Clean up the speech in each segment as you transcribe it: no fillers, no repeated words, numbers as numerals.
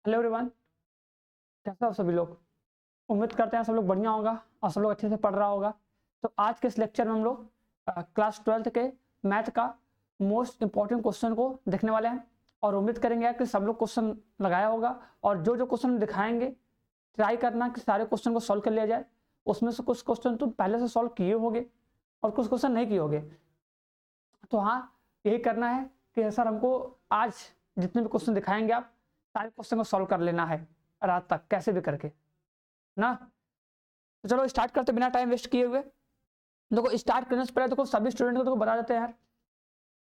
Hello everyone, कैसे हो सभी लोग। उम्मीद करते हैं सब लोग बढ़िया होगा और सब लोग अच्छे से पढ़ रहा होगा। तो आज के इस लेक्चर में हम लोग क्लास 12th के मैथ का मोस्ट इंपॉर्टेंट क्वेश्चन को देखने वाले हैं और उम्मीद करेंगे कि सब लोग क्वेश्चन लगाया होगा और जो जो क्वेश्चन दिखाएंगे ट्राई करना कि सारे क्वेश्चन को सॉल्व कर लिया जाए। उसमें से कुछ क्वेश्चन तुम पहले से सॉल्व किए होगे और कुछ क्वेश्चन नहीं किए होगे। तो हाँ, यही करना है कि सर हमको आज जितने भी क्वेश्चन दिखाएंगे आप सारे क्वेश्चन को सॉल्व कर लेना है रात तक कैसे भी करके ना। तो चलो स्टार्ट करते बिना टाइम वेस्ट किए हुए। देखो स्टार्ट करने से पहले देखो सभी स्टूडेंट को देखो बता देते हैं यार।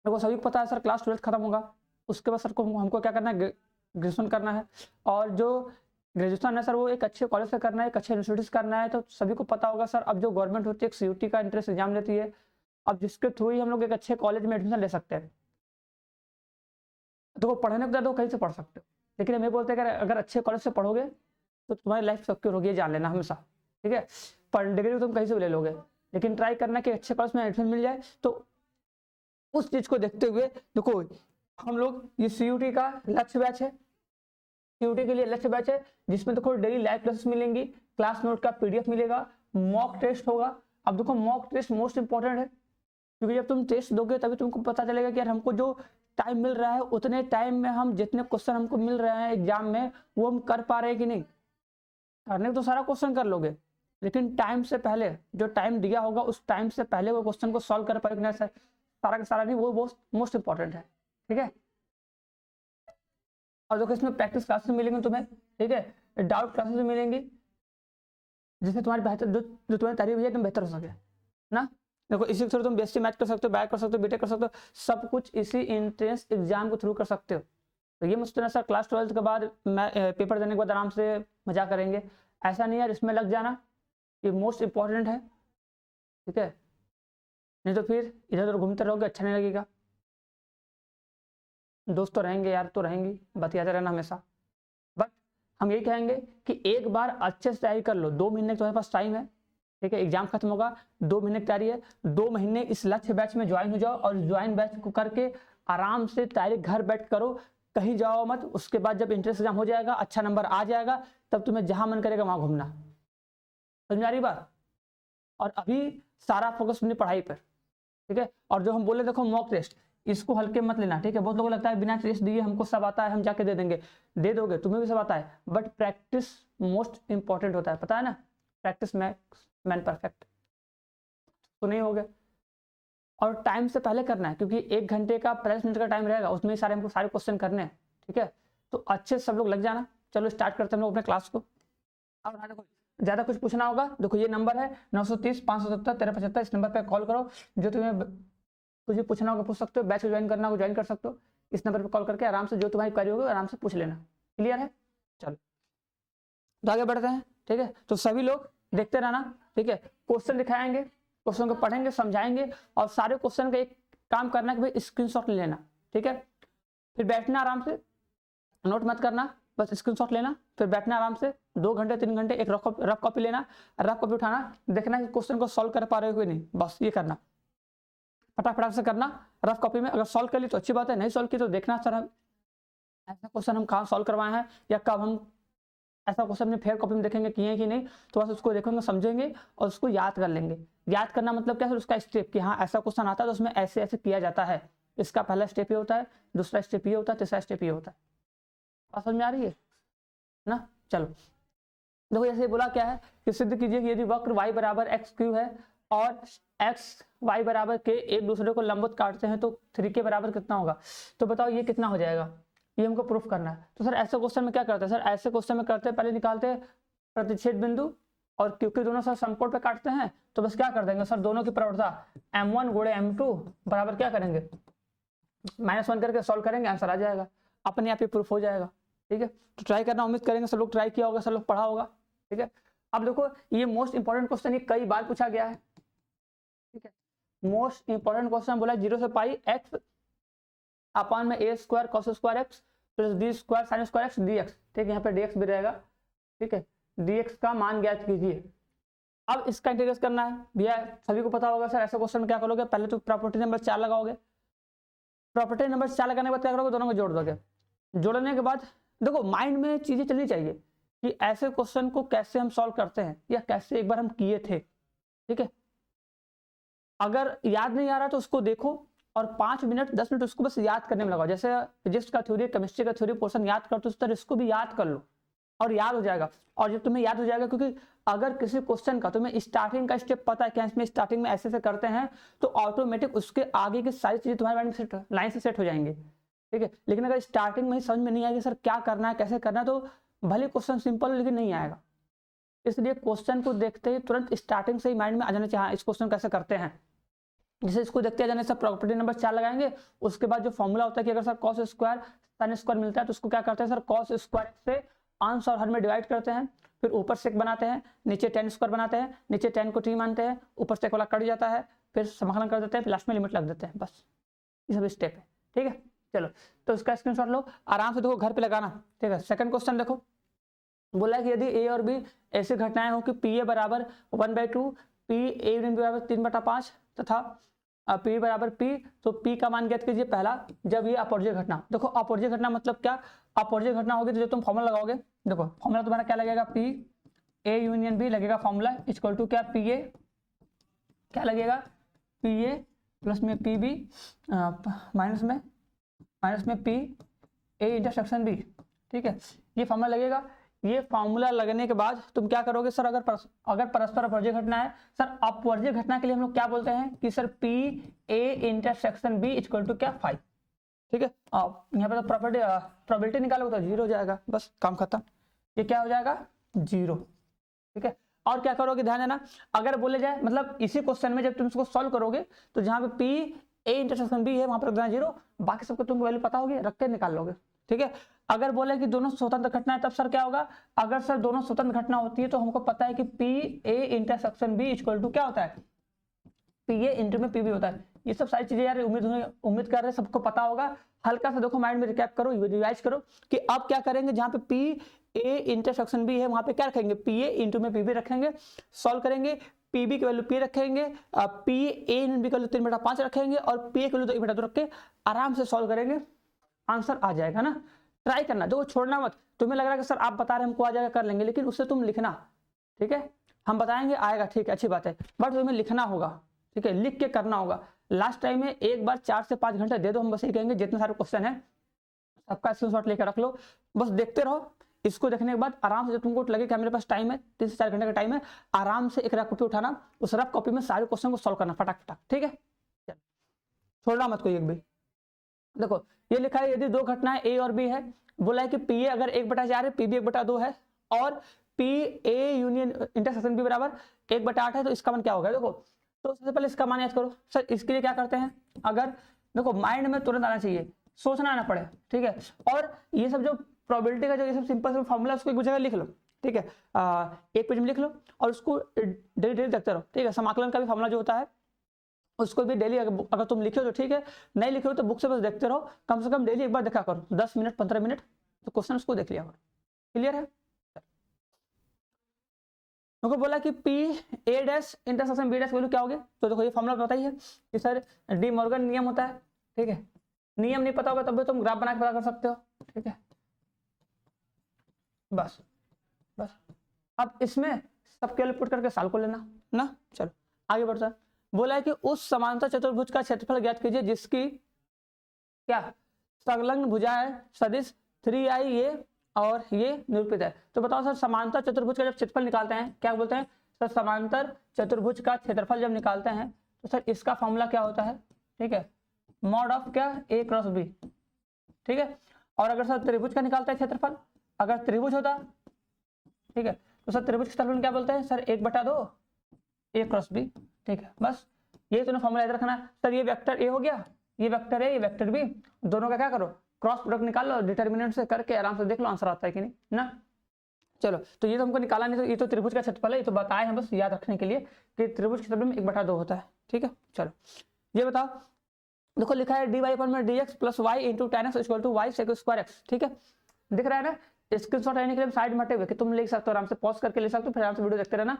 देखो सभी को पता है सर क्लास 12 खत्म होगा उसके बाद सर को हमको क्या करना है, ग्रेजुएशन करना है। और जो ग्रेजुएशन है सर वो एक अच्छे कॉलेज से करना है, एक अच्छे यूनिवर्सिटी से करना है। तो सभी को पता होगा सर अब जो गवर्नमेंट होती है एक CUT का एंट्रेंस एग्जाम लेती है, अब जिसके थ्रू ही हम लोग एक अच्छे कॉलेज में एडमिशन ले सकते हैं। देखो पढ़ने को तो कहीं से पढ़ सकते हो, लेकिन हम ये बोलते हैं कि अगर अच्छे कॉलेज से पढ़ोगे तो तुम्हारी लाइफ सिक्योर होगी, ये जान लेना हमेशा, ठीक है। पर डिग्री तुम कहीं से भी ले लोगे, लेकिन ट्राई करना कि अच्छे कॉलेज में एडमिशन मिल जाए। तो उस चीज को देखते हुए देखो हम लोग ये CUT का लक्ष्य बैच है, CUT के लिए लक्ष्य बैच है जिसमें देखो डेली लाइव क्लासेस मिलेंगी, क्लास नोट का PDF मिलेगा, मॉक टेस्ट होगा। अब देखो मॉक टेस्ट मोस्ट इंपॉर्टेंट है क्योंकि जब तुम टेस्ट दोगे तभी तुमको पता चलेगा कि यार हमको जो टाइम मिल रहा है उतने टाइम में हम जितने क्वेश्चन हमको मिल रहे हैं एग्जाम में वो हम कर पा रहे हैं कि नहीं। करने तो सारा क्वेश्चन कर लोगे, लेकिन टाइम से पहले जो टाइम दिया होगा उस टाइम से पहले वो क्वेश्चन को सॉल्व कर पाए सारा का सारा नहीं, वो मोस्ट इंपॉर्टेंट है, ठीक है। और देखो इसमें प्रैक्टिस क्लासेस मिलेंगे तुम्हें, ठीक है, डाउट क्लासेस मिलेंगी जिसमें तुम्हारी बेहतर जो तुम्हारी तैयारी हुई है तुम बेहतर हो सके ना। देखो इसी के थ्रू तुम BSc मैथ कर सकते हो, बैक कर सकते हो, BTech कर सकते हो, सब कुछ इसी एंट्रेंस एग्जाम के थ्रू कर सकते हो। तो ये मुझसे ना सर क्लास 12 के बाद पेपर देने के बाद आराम से मजा करेंगे, ऐसा नहीं यार इसमें लग जाना, ये मोस्ट इंपॉर्टेंट है, ठीक है। नहीं तो फिर इधर उधर घूमते रहोगे अच्छा नहीं लगेगा। दोस्त तो रहेंगे यार, तो रहेंगी, बतियाते रहना हमेशा। बट हम यही कहेंगे कि एक बार अच्छे से तैयारी कर लो, 2 महीने तुम्हारे पास टाइम है, ठीक है। एग्जाम खत्म होगा, 2 महीने की तैयारी है, 2 महीने इस लक्ष्य बैच में ज्वाइन हो जाओ और ज्वाइन बैच को करके आराम से तैयारी घर बैठ करो, कहीं जाओ मत। उसके बाद जब इंट्रेंस एग्जाम हो जाएगा, अच्छा नंबर आ जाएगा, तब तुम्हें जहां मन करेगा वहां घूमना। समझ में आ रही बात। और अभी सारा फोकस अपनी पढ़ाई पर, ठीक है। और जो हम बोले देखो मॉक टेस्ट, इसको हल्के मत लेना, ठीक है। बहुत लोगों को लगता है बिना टेस्ट दिए हमको सब आता है, हम जाके दे देंगे, दे दोगे, तुम्हें भी सब आता है, बट प्रैक्टिस मोस्ट इंपॉर्टेंट होता है, पता है ना। प्रैक्टिस मैक्स मैन परफेक्ट, तो नहीं हो गए। और टाइम से पहले करना है क्योंकि 1 घंटे का 50 मिनट का टाइम रहेगा, उसमें सारे हमको सारे क्वेश्चन करने हैं, ठीक है। तो अच्छे से सब लोग लग जाना। चलो स्टार्ट करते हैं हम लोग अपने क्लास को। और देखो ज्यादा कुछ पूछना होगा, देखो ये नंबर है 930 570 1375, इस नंबर पर कॉल करो। जो तुम्हें कुछ भी पूछना होगा पूछ सकते हो, बैच को ज्वाइन करना होगा ज्वाइन कर सकते हो, इस नंबर पर कॉल करके आराम से जो तुम्हारी क्वेरी होगी आराम से पूछ लेना। क्लियर है। चलो तो आगे बढ़ते हैं, ठीक है। तो सभी लोग देखते रहना, ठीक है। क्वेश्चन दिखाएंगे, क्वेश्चन को पढ़ेंगे, समझाएंगे और सारे क्वेश्चन का एक काम करना है कि भाई स्क्रीनशॉट ले लेना, ठीक है। फिर बैठना आराम से, नोट मत करना, बस स्क्रीनशॉट लेना, फिर बैठना आराम से 2 घंटे 3 घंटे, एक रफ कॉपी लेना, रफ कॉपी उठाना, देखना कि क्वेश्चन को सॉल्व कर पा रहे हो कि नहीं, बस ये करना। फटाफट से करना रफ कॉपी में। अगर सॉल्व कर ली तो अच्छी बात है, नहीं सॉल्व की तो देखना सर हम ऐसा क्वेश्चन हम कहाँ सॉल्व करवाए हैं या कब हम ऐसा क्वेश्चन अपने फेयर कॉपी में देखेंगे किए कि नहीं, तो बस उसको देखेंगे, समझेंगे और उसको याद कर लेंगे। याद करना मतलब क्या है, उसका स्टेप कि हाँ ऐसा क्वेश्चन आता है तो उसमें ऐसे ऐसे किया जाता है, इसका पहला स्टेप ये होता है, दूसरा स्टेप ये होता है, तीसरा स्टेप ये होता है। बात समझ में आ रही है ना। चलो देखो जैसे बोला क्या है कि सिद्ध कीजिए कि यदि वक्र y बराबर x³ है और x y बराबर k एक दूसरे को लंबवत काटते हैं तो 3k बराबर कितना होगा। तो बताओ ये कितना हो जाएगा, ये हमको प्रूफ करना है। तो सर ऐसे क्वेश्चन में क्या करते हैं, सर ऐसे क्वेश्चन में करते हैं पहले निकालते हैं प्रतिच्छेद बिंदु, और क्योंकि दोनों सर समकोण पे काटते हैं तो बस क्या कर देंगे सर, दोनों की प्रवणता m1 गुणे m2 बराबर क्या करेंगे -1 करके सॉल्व करेंगे, आंसर आ जाएगा, अपने आप ही प्रूफ हो जाएगा, ठीक है। तो ट्राई करना, उम्मीद करेंगे सब लोग ट्राई किया होगा, सब लोग पढ़ा होगा, ठीक है। अब देखो ये मोस्ट इंपॉर्टेंट क्वेश्चन ये कई बार पूछा गया है, ठीक है। मोस्ट इंपॉर्टेंट क्वेश्चन बोला 0 से पाई x अपॉन में a² cos² x plus b² sin² x dx, ठीक है। यहाँ पे dx भी रहेगा, ठीक है। dx का मान ज्ञात कीजिए। अब इसका इंटीग्रेट करना है भैया, सभी को पता होगा सर ऐसे क्वेश्चन में क्या करोगे, पहले तो प्रॉपर्टी नंबर 4 लगाओगे, प्रॉपर्टी नंबर 4 लगाने के बाद क्या करोगे, दोनों को जोड़ दोगे, जोड़ने के बाद देखो माइंड में चीजें चलनी चाहिए कि ऐसे क्वेश्चन को कैसे हम सॉल्व करते हैं या कैसे एक बार हम किए थे। ठीक है, अगर याद नहीं आ रहा तो उसको देखो और 5 मिनट 10 मिनट उसको बस याद करने में लगाओ। जैसे फिजिक्स का थ्योरी, केमिस्ट्री का थ्योरी पोर्शन याद करते उस तरह इसको भी याद कर लो और याद हो जाएगा। और जब तुम्हें याद हो जाएगा, क्योंकि अगर किसी क्वेश्चन का तुम्हें स्टार्टिंग का स्टेप पता है कि इसमें स्टार्टिंग में ऐसे करते हैं, तो ऑटोमेटिक उसके आगे की सारी चीजें तुम्हारे माइंड में लाइन से सेट हो जाएंगे। ठीक है, लेकिन अगर स्टार्टिंग में ही समझ में नहीं आएगी सर क्या करना है कैसे करना है, तो भले क्वेश्चन सिंपल हो लेकिन नहीं आएगा। इसलिए क्वेश्चन को देखते ही तुरंत स्टार्टिंग से ही माइंड में आ जाना चाहिए, हाँ इस क्वेश्चन कैसे करते हैं। जैसे इसको देखते जाने से प्रॉपर्टी नंबर 4 लगाएंगे, उसके बाद जो फॉर्मूला होता है कि अगर sir cos square sine square मिलता है तो उसको क्या करते हैं सर, कॉस स्क्वायर से अंश और हर में डिवाइड करते हैं, फिर ऊपर सेक बनाते हैं, नीचे टेन स्क्वायर बनाते हैं, नीचे 10 को टी मानते हैं, ऊपर सेक वाला कट जाता है, फिर समाकलन कर देते हैं, लास्ट में लिमिट लग देते हैं। बस ये सब स्टेप है। ठीक है, चलो तो इसका स्क्रीनशॉट लो, आराम से देखो घर पे लगाना। ठीक है, सेकंड क्वेश्चन देखो, बोला कि यदि ए और बी ऐसी घटनाएं हो कि पी ए बराबर 1/2, पी ए बराबर 3/5 तथा पी बराबर पी, तो पी का मान ज्ञात कीजिए पहला जब ये अपवर्ज्य घटना। देखो अपवर्ज्य घटना मतलब क्या, अपवर्ज्य घटना होगी तो जो तुम फॉर्मूला लगाओगे, देखो फॉर्मूला तुम्हारा क्या लगेगा, पी ए यूनियन बी लगेगा फॉर्मूला इक्वल टू क्या, पी ए क्या लगेगा, पी ए प्लस में पी बी माइनस में पी ए इंटरसेक्शन बी। ठीक है, ये फॉर्मूला लगेगा। ये फॉर्मूला लगने के बाद तुम क्या करोगे सर, अगर परस्पर अपवर्ज्य घटना है, सर अपवर्ज्य घटना के लिए हम लोग क्या बोलते हैं कि sir P A intersection B equal to क्या 5। ठीक है, यहाँ पे तो प्रोबेबिलिटी निकालोगे तो 0 हो जाएगा, बस काम खत्म, ये क्या हो जाएगा 0। ठीक है, और क्या करोगे ध्यान देना, अगर बोले जाए मतलब इसी क्वेश्चन में जब तुम इसको सॉल्व करोगे तो जहां पे पी ए इंटरसेक्शन बी है वहां पर रख देना 0, बाकी सबको तुमको वैल्यू पता होगी, रख के निकाल लोगे। ठीक है, अगर बोले कि दोनों स्वतंत्र घटना है तब सर क्या होगा, अगर सर दोनों स्वतंत्र घटना होती है तो हमको पता है कि P A intersection B equal to क्या होता है, पी ए इंटू में पी बी होता है। ये सब सारी चीजें यार उम्मीद कर रहे हैं सबको पता होगा। हल्का सा देखो माइंड में रिकैप करो, रिवाइज करो कि अब क्या करेंगे, जहां पे पी ए इंटरसेक्शन बी है वहां पे क्या रखेंगे, पी ए इंटू में पी बी रखेंगे, सॉल्व करेंगे, पी बी की वैल्यू पी रखेंगे, पी ए इन बी की वैल्यू 3/5 रखेंगे और पी ए की वैल्यू 1/2 रख के आराम से सॉल्व करेंगे, आंसर आ जाएगा ना। ट्राई करना, देखो छोड़ना मत। तुम्हें लग रहा है कि सर आप बता रहे हमको आ जाएगा कर लेंगे, लेकिन उससे तुम लिखना। ठीक है, हम बताएंगे आएगा, ठीक है अच्छी बात है, बट तुम्हें लिखना होगा। ठीक है, लिख के करना होगा। लास्ट टाइम में एक बार 4 से 5 घंटे दे दो, हम बस ये कहेंगे जितने सारे क्वेश्चन है सबका स्क्रीनशॉट लेकर रख लो, बस देखते रहो। इसको देखने के बाद आराम से जब तुमको लगे कि मेरे पास टाइम है 3 से 4 घंटे का टाइम है, आराम से एक रफ कॉपी उठाना, उस रफ कॉपी में सारे क्वेश्चन को सॉल्व करना फटाक। ठीक है, छोड़ना मत कोई एक भी। देखो ये लिखा है यदि 2 घटनाएं ए और बी है, बोला है कि पी ए अगर 1/4 है, पी बी 1/2 है और P A union intersection B बराबर 1/8 है, तो इसका मान क्या होगा। देखो तो सबसे पहले इसका मान याद करो। सर इसके लिए क्या करते हैं, अगर देखो माइंड में तुरंत आना चाहिए, सोचना ना पड़े। ठीक है, और ये सब जो प्रोबेबिलिटी का जो ये सब सिंपल फॉर्मूला उसको एक जगह लिख लो। ठीक है, एक पेज में लिख लो और उसको डेली देखते रहो। ठीक है, समाकलन का भी फॉर्मूला जो होता है उसको भी डेली अगर तुम लिखे हो तो ठीक है, नहीं लिखे हो तो बुक से बस देखते रहो, कम से कम डेली एक बार देखा करो, 10 मिनट 15 मिनट, तो क्वेश्चन उसको देख लिया करो। क्लियर है। तो बोला कि P A dash intersection B dash value क्या होगी, तो देखो ये फॉर्मूला पता ही है कि सर डी मॉर्गन नियम होता है। ठीक है, नियम नहीं पता होगा तब भी तुम ग्राफ बना के पता कर सकते हो। ठीक है, बस अब इसमें सब कैलकुलेट करके साल को लेना ना। चलो आगे बढ़ता है। बोला है कि उस समांतर चतुर्भुज का क्षेत्रफल ज्ञात कीजिए जिसकी क्या संलग्न भुजाएं सदिश 3i ये और ये निरूपित है। तो बताओ सर समांतर चतुर्भुज का जब क्षेत्रफल निकालते हैं क्या बोलते हैं सर, समांतर चतुर्भुज का क्षेत्रफल जब निकालते हैं तो सर इसका फॉर्मूला क्या होता है। ठीक है, मॉड ऑफ क्या a क्रॉस b। ठीक है, और अगर सर त्रिभुज का निकालता है क्षेत्रफल, अगर त्रिभुज होता ठीक है तो सर त्रिभुज क्षेत्रफल क्या बोलते हैं सर 1/2 a क्रॉस b। ठीक है, बस ये तुमने फॉर्मूला याद रखना। सर ये वेक्टर ए हो गया, ये वेक्टर ए, ये वेक्टर बी, दोनों का क्या करो क्रॉस प्रोडक्ट निकाल लो, डिटर्मिनेंट से करके आराम से देख लो आंसर आता है कि नहीं ना। चलो तो ये तो हमको निकाला नहीं, तो ये तो त्रिभुज का क्षेत्रफल है, ये तो बताए हैं बस याद रखने के लिए कि त्रिभुज के क्षेत्रफल में 1/2 होता है। ठीक है, चलो ये बताओ, देखो लिखा है dy पर में dx plus y into tan x equal to y sec square x। ठीक है, दिख रहा है ना, स्क्रीनशॉट लेने के लिए साइड में हटे हुए कि तुम लिख सकते हो, आराम से पॉज करके लिख सकते हो, फिर आराम से वीडियो देखते रहना।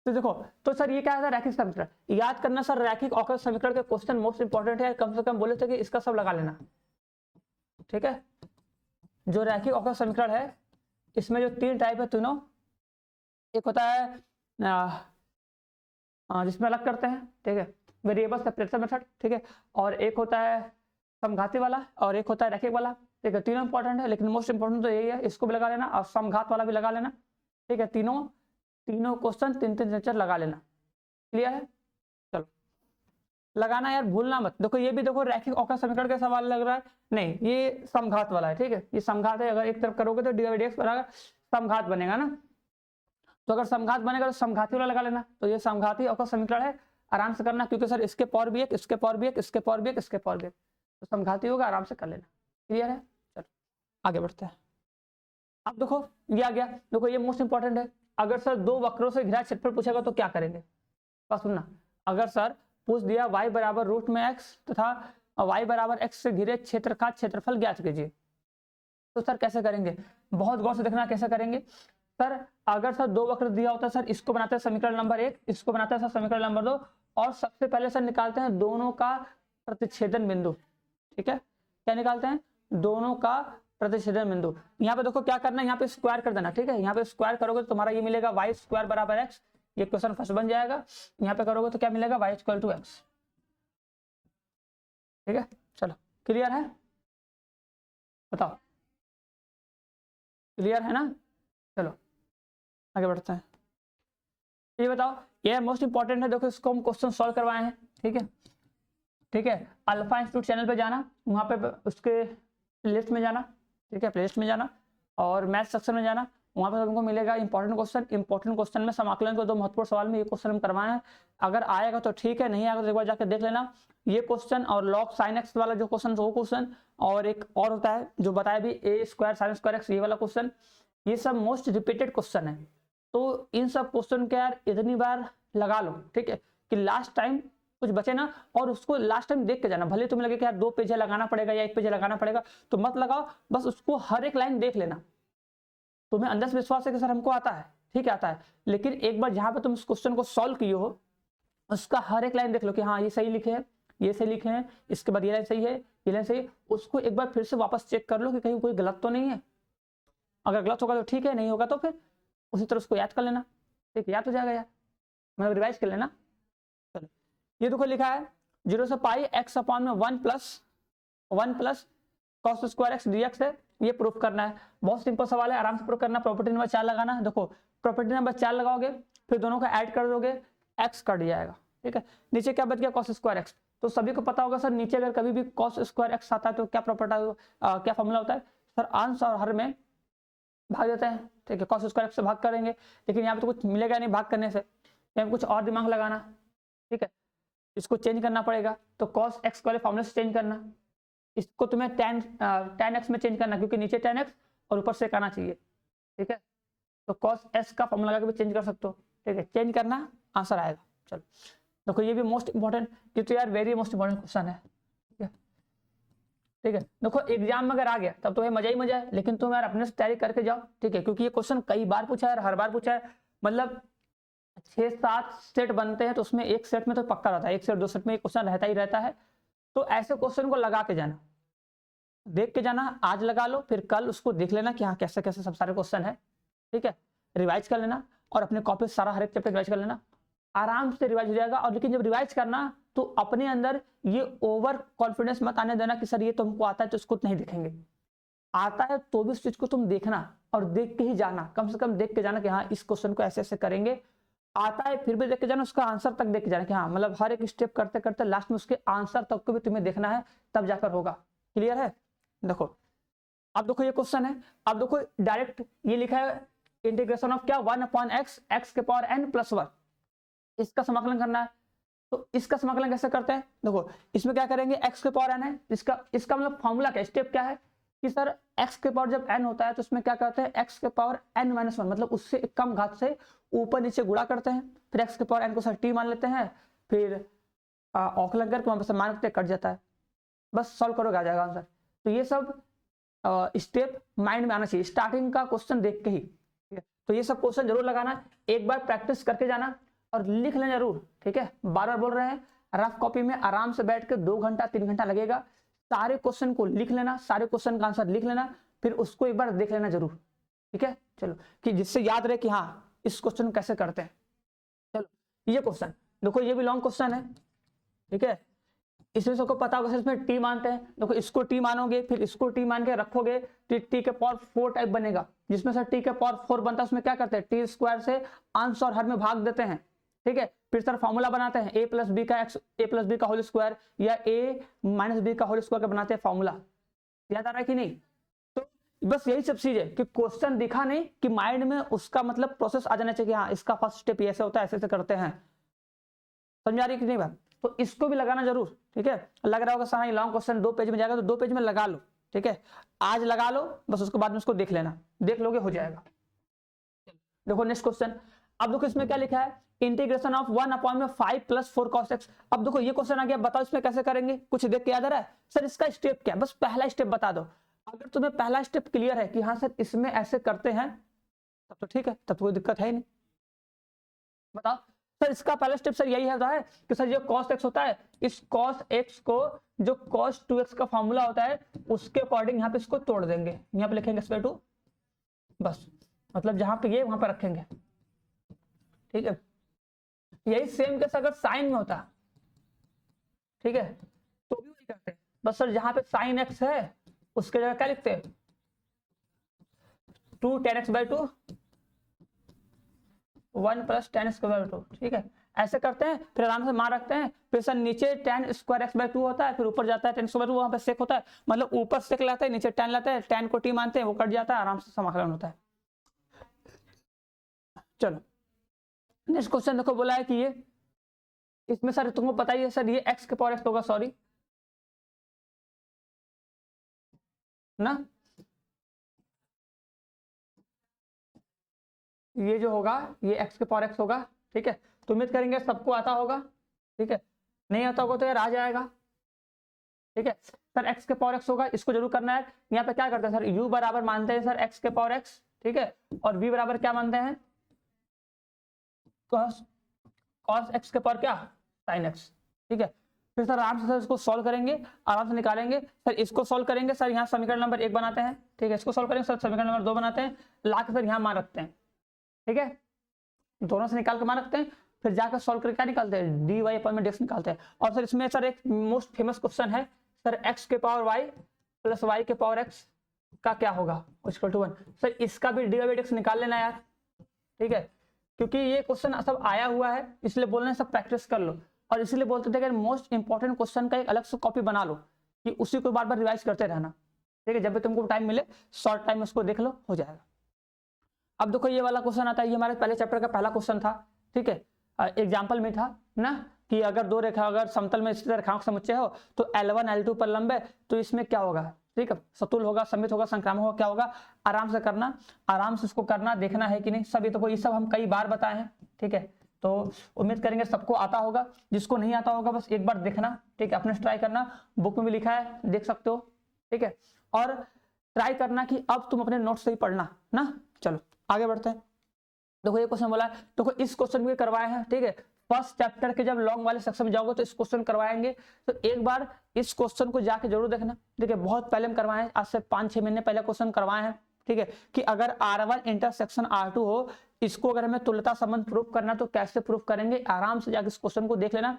तो देखो तो सर ये क्या है रैखिक समीकरण, याद करना सर रैखिक अवकल समीकरण के क्वेश्चन मोस्ट इंपॉर्टेंट है, कम से कम बोले थे कि इसका सब लगा लेना। ठीक है, जो रैखिक अवकल समीकरण है इसमें जो 3 टाइप है तीनों, एक होता है जिसमें अलग करते हैं, ठीक है, वेरिएबल सेपरेशन मेथड, ठीक है, और एक होता है समघाती वाला और एक होता है रैखिक वाला, ठीक है। तीनों इंपॉर्टेंट है, लेकिन मोस्ट इंपॉर्टेंट तो यही है, इसको भी लगा लेना और समघात वाला भी लगा लेना, ठीक है। तीनों क्वेश्चन 3 लेक्चर लगा लेना, क्लियर है। चलो लगाना यार, भूलना मत। देखो ये भी देखो रैखिक अवकल समीकरण का सवाल लग रहा है, नहीं ये समघात वाला है, ठीक है, ये समघात है। अगर एक तरफ करोगे तो dy/dx बराबर समघात बनेगा ना, तो अगर समघात बनेगा तो समघाती वाला लगा लेना। तो ये समघाती अवकल समीकरण है, आराम से करना, क्योंकि सर इसके पावर भी एक, इसके पावर भी एक, इसके पावर भी एक, इसके पावर भी एक, तो समघाती होगा, आराम से कर लेना, क्लियर है। चलो आगे बढ़ते हैं। अब देखो ये आ गया, देखो ये मोस्ट इंपॉर्टेंट है। अगर सर दो वक्रों से घिरा क्षेत्रफल पूछेगा तो क्या करेंगे, बस सुनना। अगर सर पूछ दिया y बराबर रूट में x तथा y बराबर x से घिरे क्षेत्र का क्षेत्रफल ज्ञात कीजिए, तो सर कैसे करेंगे, बहुत गौर से देखना कैसे करेंगे। सर अगर सर दो वक्र दिया होता है, सर इसको बनाते हैं समीकरण नंबर 1, इसको बनाते हैं सर समीकरण नंबर 2, और सबसे पहले सर निकालते हैं दोनों का प्रतिच्छेदन बिंदु, ठीक है। क्या निकालते हैं, दोनों का प्रतिच्छेदन बिंदु। यहाँ पे देखो क्या करना है, यहाँ पे स्क्वायर कर देना, ठीक है। यहाँ पे स्क्वायर करोगे तो तुम्हारा ये मिलेगा y स्क्वायर बराबर x, ये क्वेश्चन फर्स्ट बन जाएगा। यहाँ पे करोगे तो क्या मिलेगा, y इक्वल टू x, ठीक है। चलो क्लियर है, बताओ क्लियर है ना। चलो आगे बढ़ते हैं। ये बताओ, ये मोस्ट इंपॉर्टेंट है, देखो इसको हम क्वेश्चन सॉल्व करवाए हैं, ठीक है, ठीक है। अल्फा इंस्टीट्यूट चैनल पे जाना, वहाँ पे उसके प्लेलिस्ट में जाना, ठीक है, प्लेलिस्ट में जाना और मैथ सेक्शन में जाना, वहाँ पर तुमको मिलेगा इंपॉर्टेंट क्वेश्चन में समाकलन को दो महत्वपूर्ण सवाल में ये क्वेश्चन हम करवाए हैं। अगर आएगा तो ठीक है, नहीं आएगा तो एक बार जाकर देख लेना ये क्वेश्चन, और log sin x वाला जो क्वेश्चन वो क्वेश्चन, और एक और होता है जो बताया भी a square sin square x, ये वाला क्वेश्चन, ये सब मोस्ट रिपीटेड क्वेश्चन है। तो इन सब क्वेश्चन के यार इतनी बार लगा लो, ठीक है, कि लास्ट टाइम कुछ बचे ना, और उसको लास्ट टाइम देख के जाना। भले तुम्हें लगे कि यार 2 पेज लगाना पड़ेगा या 1 पेज लगाना पड़ेगा, तो मत लगाओ, बस उसको हर एक लाइन देख लेना। तुम्हें अंदर से विश्वास है कि सर हमको आता है, ठीक है आता है, लेकिन एक बार जहां पे तुम इस क्वेश्चन को सॉल्व किए हो उसका हर एक लाइन देख लो कि हाँ ये सही लिखे हैं, ये सही लिखे हैं, इसके बाद ये लाइन सही है, ये लाइन सही है, उसको एक बार फिर से वापस चेक कर लो कि कहीं कोई गलत तो नहीं है। अगर गलत होगा तो ठीक है, नहीं होगा तो फिर उसी तरह उसको याद कर लेना, ठीक है, याद हो जाएगा यार, मतलब रिवाइज कर लेना। चलो ये देखो लिखा है 0 से पाई x अपॉन में 1 plus cos square x dx है, ये प्रूफ करना है। बहुत सिंपल सवाल है, आराम से प्रूफ करना। प्रॉपर्टी नंबर 4 लगाना है। देखो प्रॉपर्टी नंबर 4 लगाओगे, फिर दोनों का ऐड कर दोगे, x कट जाएगा, ठीक है। नीचे क्या बच गया, cos स्क्वायर x। तो सभी को पता होगा सर, नीचे अगर कभी भी cos स्क्वायर x आता है तो क्या प्रॉपर्टी क्या फॉर्मूला होता है सर, अंश और हर में भाग देते हैं, ठीक है, cos स्क्वायर x से भाग करेंगे। लेकिन यहाँ पे तो कुछ मिलेगा नहीं भाग करने से, यहाँ पे कुछ और दिमाग लगाना, ठीक है, इसको चेंज करना पड़ेगा। तो cos x वाले फॉर्मूले से चेंज करना, इसको तुम्हें tan x में चेंज करना, क्योंकि नीचे tan x और ऊपर से आना चाहिए, ठीक है। तो cos s का फॉर्मूला लगा के भी चेंज कर सकते हो, ठीक है, चेंज करना आंसर आएगा। चलो देखो ये भी मोस्ट इंपॉर्टेंट, ये तो यार वेरी मोस्ट इंपॉर्टेंट क्वेश्चन है, ठीक है, ठीक है। देखो एग्जाम में अगर आ गया तब तो मजा ही मजा है, लेकिन तुम यार अपने से तैयारी करके जाओ, ठीक है, क्योंकि ये क्वेश्चन कई बार पूछा है, हर बार पूछा है, मतलब 6-7 सेट बनते हैं तो उसमें एक सेट में तो पक्का रहता है, एक सेट 2 सेट में क्वेश्चन रहता ही रहता है। तो ऐसे क्वेश्चन को लगा के जाना, देख के जाना, आज लगा लो, फिर कल उसको देख लेना कि हाँ कैसे कैसे सब सारे क्वेश्चन है, ठीक है, रिवाइज कर लेना, और अपने कॉपी सारा हर एक चैप्टर रिवाइज कर लेना, आराम से रिवाइज हो जाएगा। और लेकिन जब रिवाइज करना तो अपने अंदर ये ओवर कॉन्फिडेंस मत आने देना कि सर ये तुमको आता है तो इसको नहीं देखेंगे, आता है तो भी उस चीज को तुम देखना और देख के ही जाना, कम से कम देख के जाना कि हाँ इस क्वेश्चन को ऐसे ऐसे करेंगे, आता है फिर भी देख के जाना, उसका आंसर तक देख के जाना कि हाँ, मतलब हर एक स्टेप करते करते लास्ट में उसके आंसर तक को भी तुम्हें देखना है, तब जाकर होगा। क्लियर है। देखो अब देखो ये क्वेश्चन है, अब देखो डायरेक्ट ये लिखा है इंटीग्रेशन ऑफ क्या 1/x x के पावर n + 1, इसका समाकलन करना है। तो इसका समाकलन कैसे करते हैं, देखो इसमें क्या करेंगे, x के पावर n है, इसका मतलब फॉर्मूला क्या, स्टेप क्या है कि सर x के पावर जब n होता है तो उसमें क्या करते हैं, x के पावर n - 1 मतलब उससे एक कम घात से ऊपर नीचे गुणा करते हैं, फिर x के पावर n को सर t मान लेते हैं, फिर औकलन करके वहां पर मान कट जाता है, बस सॉल्व करोगे आ जाएगा आंसर। तो ये सब स्टेप माइंड में आना चाहिए स्टार्टिंग का क्वेश्चन देख के ही, ठीक है। तो ये सब क्वेश्चन जरूर लगाना, एक बार प्रैक्टिस करके जाना और लिख लेना जरूर, ठीक है। बार बार बोल रहे हैं, रफ कॉपी में आराम से बैठ के 2 घंटा 3 घंटा लगेगा, सारे क्वेश्चन को लिख लेना, सारे क्वेश्चन का आंसर लिख लेना, फिर उसको एक बार देख लेना जरूर, ठीक है। चलो, कि जिससे याद रहे कि हाँ इस क्वेश्चन कैसे करते हैं। चलो ये क्वेश्चन देखो, ये भी लॉन्ग क्वेश्चन है, ठीक है। इसमें सबको पता होगा, इसमें टी मानते हैं। देखो इसको टी मानोगे, फिर इसको टी मान के रखोगे तो टी के पावर 4 टाइप बनेगा, जिसमें से टी के पावर 4 बनता है उसमें क्या करते हैं, टी स्क्वायर से अंश और हर में भाग देते हैं, ठीक है। फिर सर फॉर्मूला बनाते हैं ए प्लस बी का होल स्क्वायर या ए माइनस बी का होल स्क्वायर का बनाते हैं फॉर्मूला। याद आ रहा है कि नहीं? तो बस यही सब चीज है कि क्वेश्चन दिखा नहीं कि माइंड में उसका मतलब प्रोसेस आ जाना चाहिए कि हाँ इसका फर्स्ट स्टेप ऐसे होता है, ऐसे करते हैं। समझ आ रही कि नहीं बात? तो इसको भी लगाना जरूर, ठीक है। लग रहा होगा सर हाँ लॉन्ग क्वेश्चन 2 पेज में जाएगा, तो 2 पेज में लगा लो, ठीक है। आज लगा लो बस, उसके बाद में उसको देख लेना, देख लोगे हो जाएगा। देखो नेक्स्ट क्वेश्चन, अब देखो इसमें क्या लिखा है, इंटीग्रेशन ऑफ 1/5 + 4 cos x। अब देखो ये क्वेश्चन आ गया, बताओ इसमें कैसे करेंगे, कुछ देख के याद आ रहा है? सर इसका स्टेप क्या है, बस पहला स्टेप बता दो। अगर तुम्हें पहला स्टेप क्लियर है कि हाँ सर इसमें ऐसे करते हैं, तब तो ठीक है, तब तो कोई दिक्कत है ही नहीं। बताओ सर, इसका पहला स्टेप सर यही होता है कि सर जो cos x होता है, इस cos x को जो cos 2x का फॉर्मूला होता है उसके अकॉर्डिंग यहाँ पे इसको तोड़ देंगे, यहाँ पे लिखेंगे x/2, बस मतलब जहां पे ये वहां पे रखेंगे, ठीक है। यही सेम केस अगर साइन में होता, ठीक है, तो भी वही करते हैं, बस सर जहां पे sin x है उसके जगह क्या लिखते हैं, 2 tan x/2 1 + tan x²/2, ठीक है। ऐसे करते हैं, फिर आराम से मान रखते हैं, फिर सर नीचे tan स्क्वायर x/2 होता है, फिर ऊपर जाता है tan x²/2, वहां पे सेक होता है, मतलब ऊपर सेक लाता है, नीचे tan लाता है, tan को t मानते हैं, वो कट जाता है, आराम से समाकलन होता है। चलो नेक्स्ट क्वेश्चन देखो, बोला है कि ये इसमें सर तुमको पता ही है सर, ये x के पावर x होगा, सॉरी ना, ये जो होगा ये x के पावर x होगा, ठीक है। तो उम्मीद करेंगे सबको आता होगा, ठीक है। नहीं आता होगा तो यार आ जाएगा, ठीक है। सर x के पावर x होगा, इसको जरूर करना है। यहाँ पे क्या करते हैं सर, u बराबर मानते हैं सर x के पावर x, ठीक है, और v बराबर क्या मानते हैं, cos x के पावर क्या, sin x, ठीक है। फिर सर आराम से सर इसको सॉल्व करेंगे, आराम से निकालेंगे। सर इसको सॉल्व करेंगे, सर यहाँ समीकरण नंबर 1 बनाते हैं, ठीक है। इसको सॉल्व करेंगे सर, समीकरण नंबर 2 बनाते हैं, ला के सर यहाँ मान रखते हैं, ठीक है। दोनों से निकाल के मान रखते हैं, फिर जाकर सॉल्व करके क्या निकालते हैं, dy/dx निकालते हैं। और सर इसमें सर एक मोस्ट फेमस क्वेश्चन है सर, x के पावर y + y के पावर x का क्या होगा, = 1। सर इसका भी dy/dx निकाल लेना यार, ठीक है, क्योंकि ये क्वेश्चन सब आया हुआ है, इसलिए बोल रहे हैं सब प्रैक्टिस कर लो। और इसलिए बोलते थे कि मोस्ट इंपॉर्टेंट क्वेश्चन का एक अलग से कॉपी बना लो, कि उसी को बार बार रिवाइज करते रहना, ठीक है। जब भी तुमको टाइम मिले शॉर्ट टाइम में उसको देख लो, हो जाएगा। अब देखो ये वाला क्वेश्चन आता है, ये हमारे पहले चैप्टर का पहला क्वेश्चन था, ठीक है। एग्जाम्पल में था ना कि अगर दो रेखा अगर समतल में स्थित रेखाओं के समुच्चय हो तो L1 L2 पर लंब है, तो इसमें क्या होगा, ठीक है, सतुल होगा, सममित होगा, संक्रामक होगा, क्या होगा, आराम से करना, आराम से इसको करना, देखना है कि नहीं सब। ये सब हम कई बार बताए हैं, ठीक है। तो उम्मीद करेंगे सबको आता होगा, जिसको नहीं आता होगा बस एक बार देखना, ठीक है, अपने ट्राई करना, बुक में भी लिखा है देख सकते हो, ठीक है। और ट्राई करना कि अब तुम अपने नोट्स से ही पढ़ना ना। चलो आगे बढ़ते हैं। देखो ये क्वेश्चन बोला है, देखो इस क्वेश्चन भी करवाए हैं, ठीक है। फर्स्ट चैप्टर के जब लॉन्ग वाले सेक्शन में जाओगे तो इस क्वेश्चन करवाएंगे, तो एक बार इस क्वेश्चन को जाके जरूर देखना, ठीक है। बहुत पहले हम करवाए हैं, आज से 5-6 महीने पहले क्वेश्चन करवाए हैं, ठीक है, कि अगर R1 इंटरसेक्शन R2 हो, इसको अगर हमें तुल्यता संबंध प्रूफ करना तो कैसे प्रूफ करेंगे, आराम से जाके इस क्वेश्चन को देख लेना।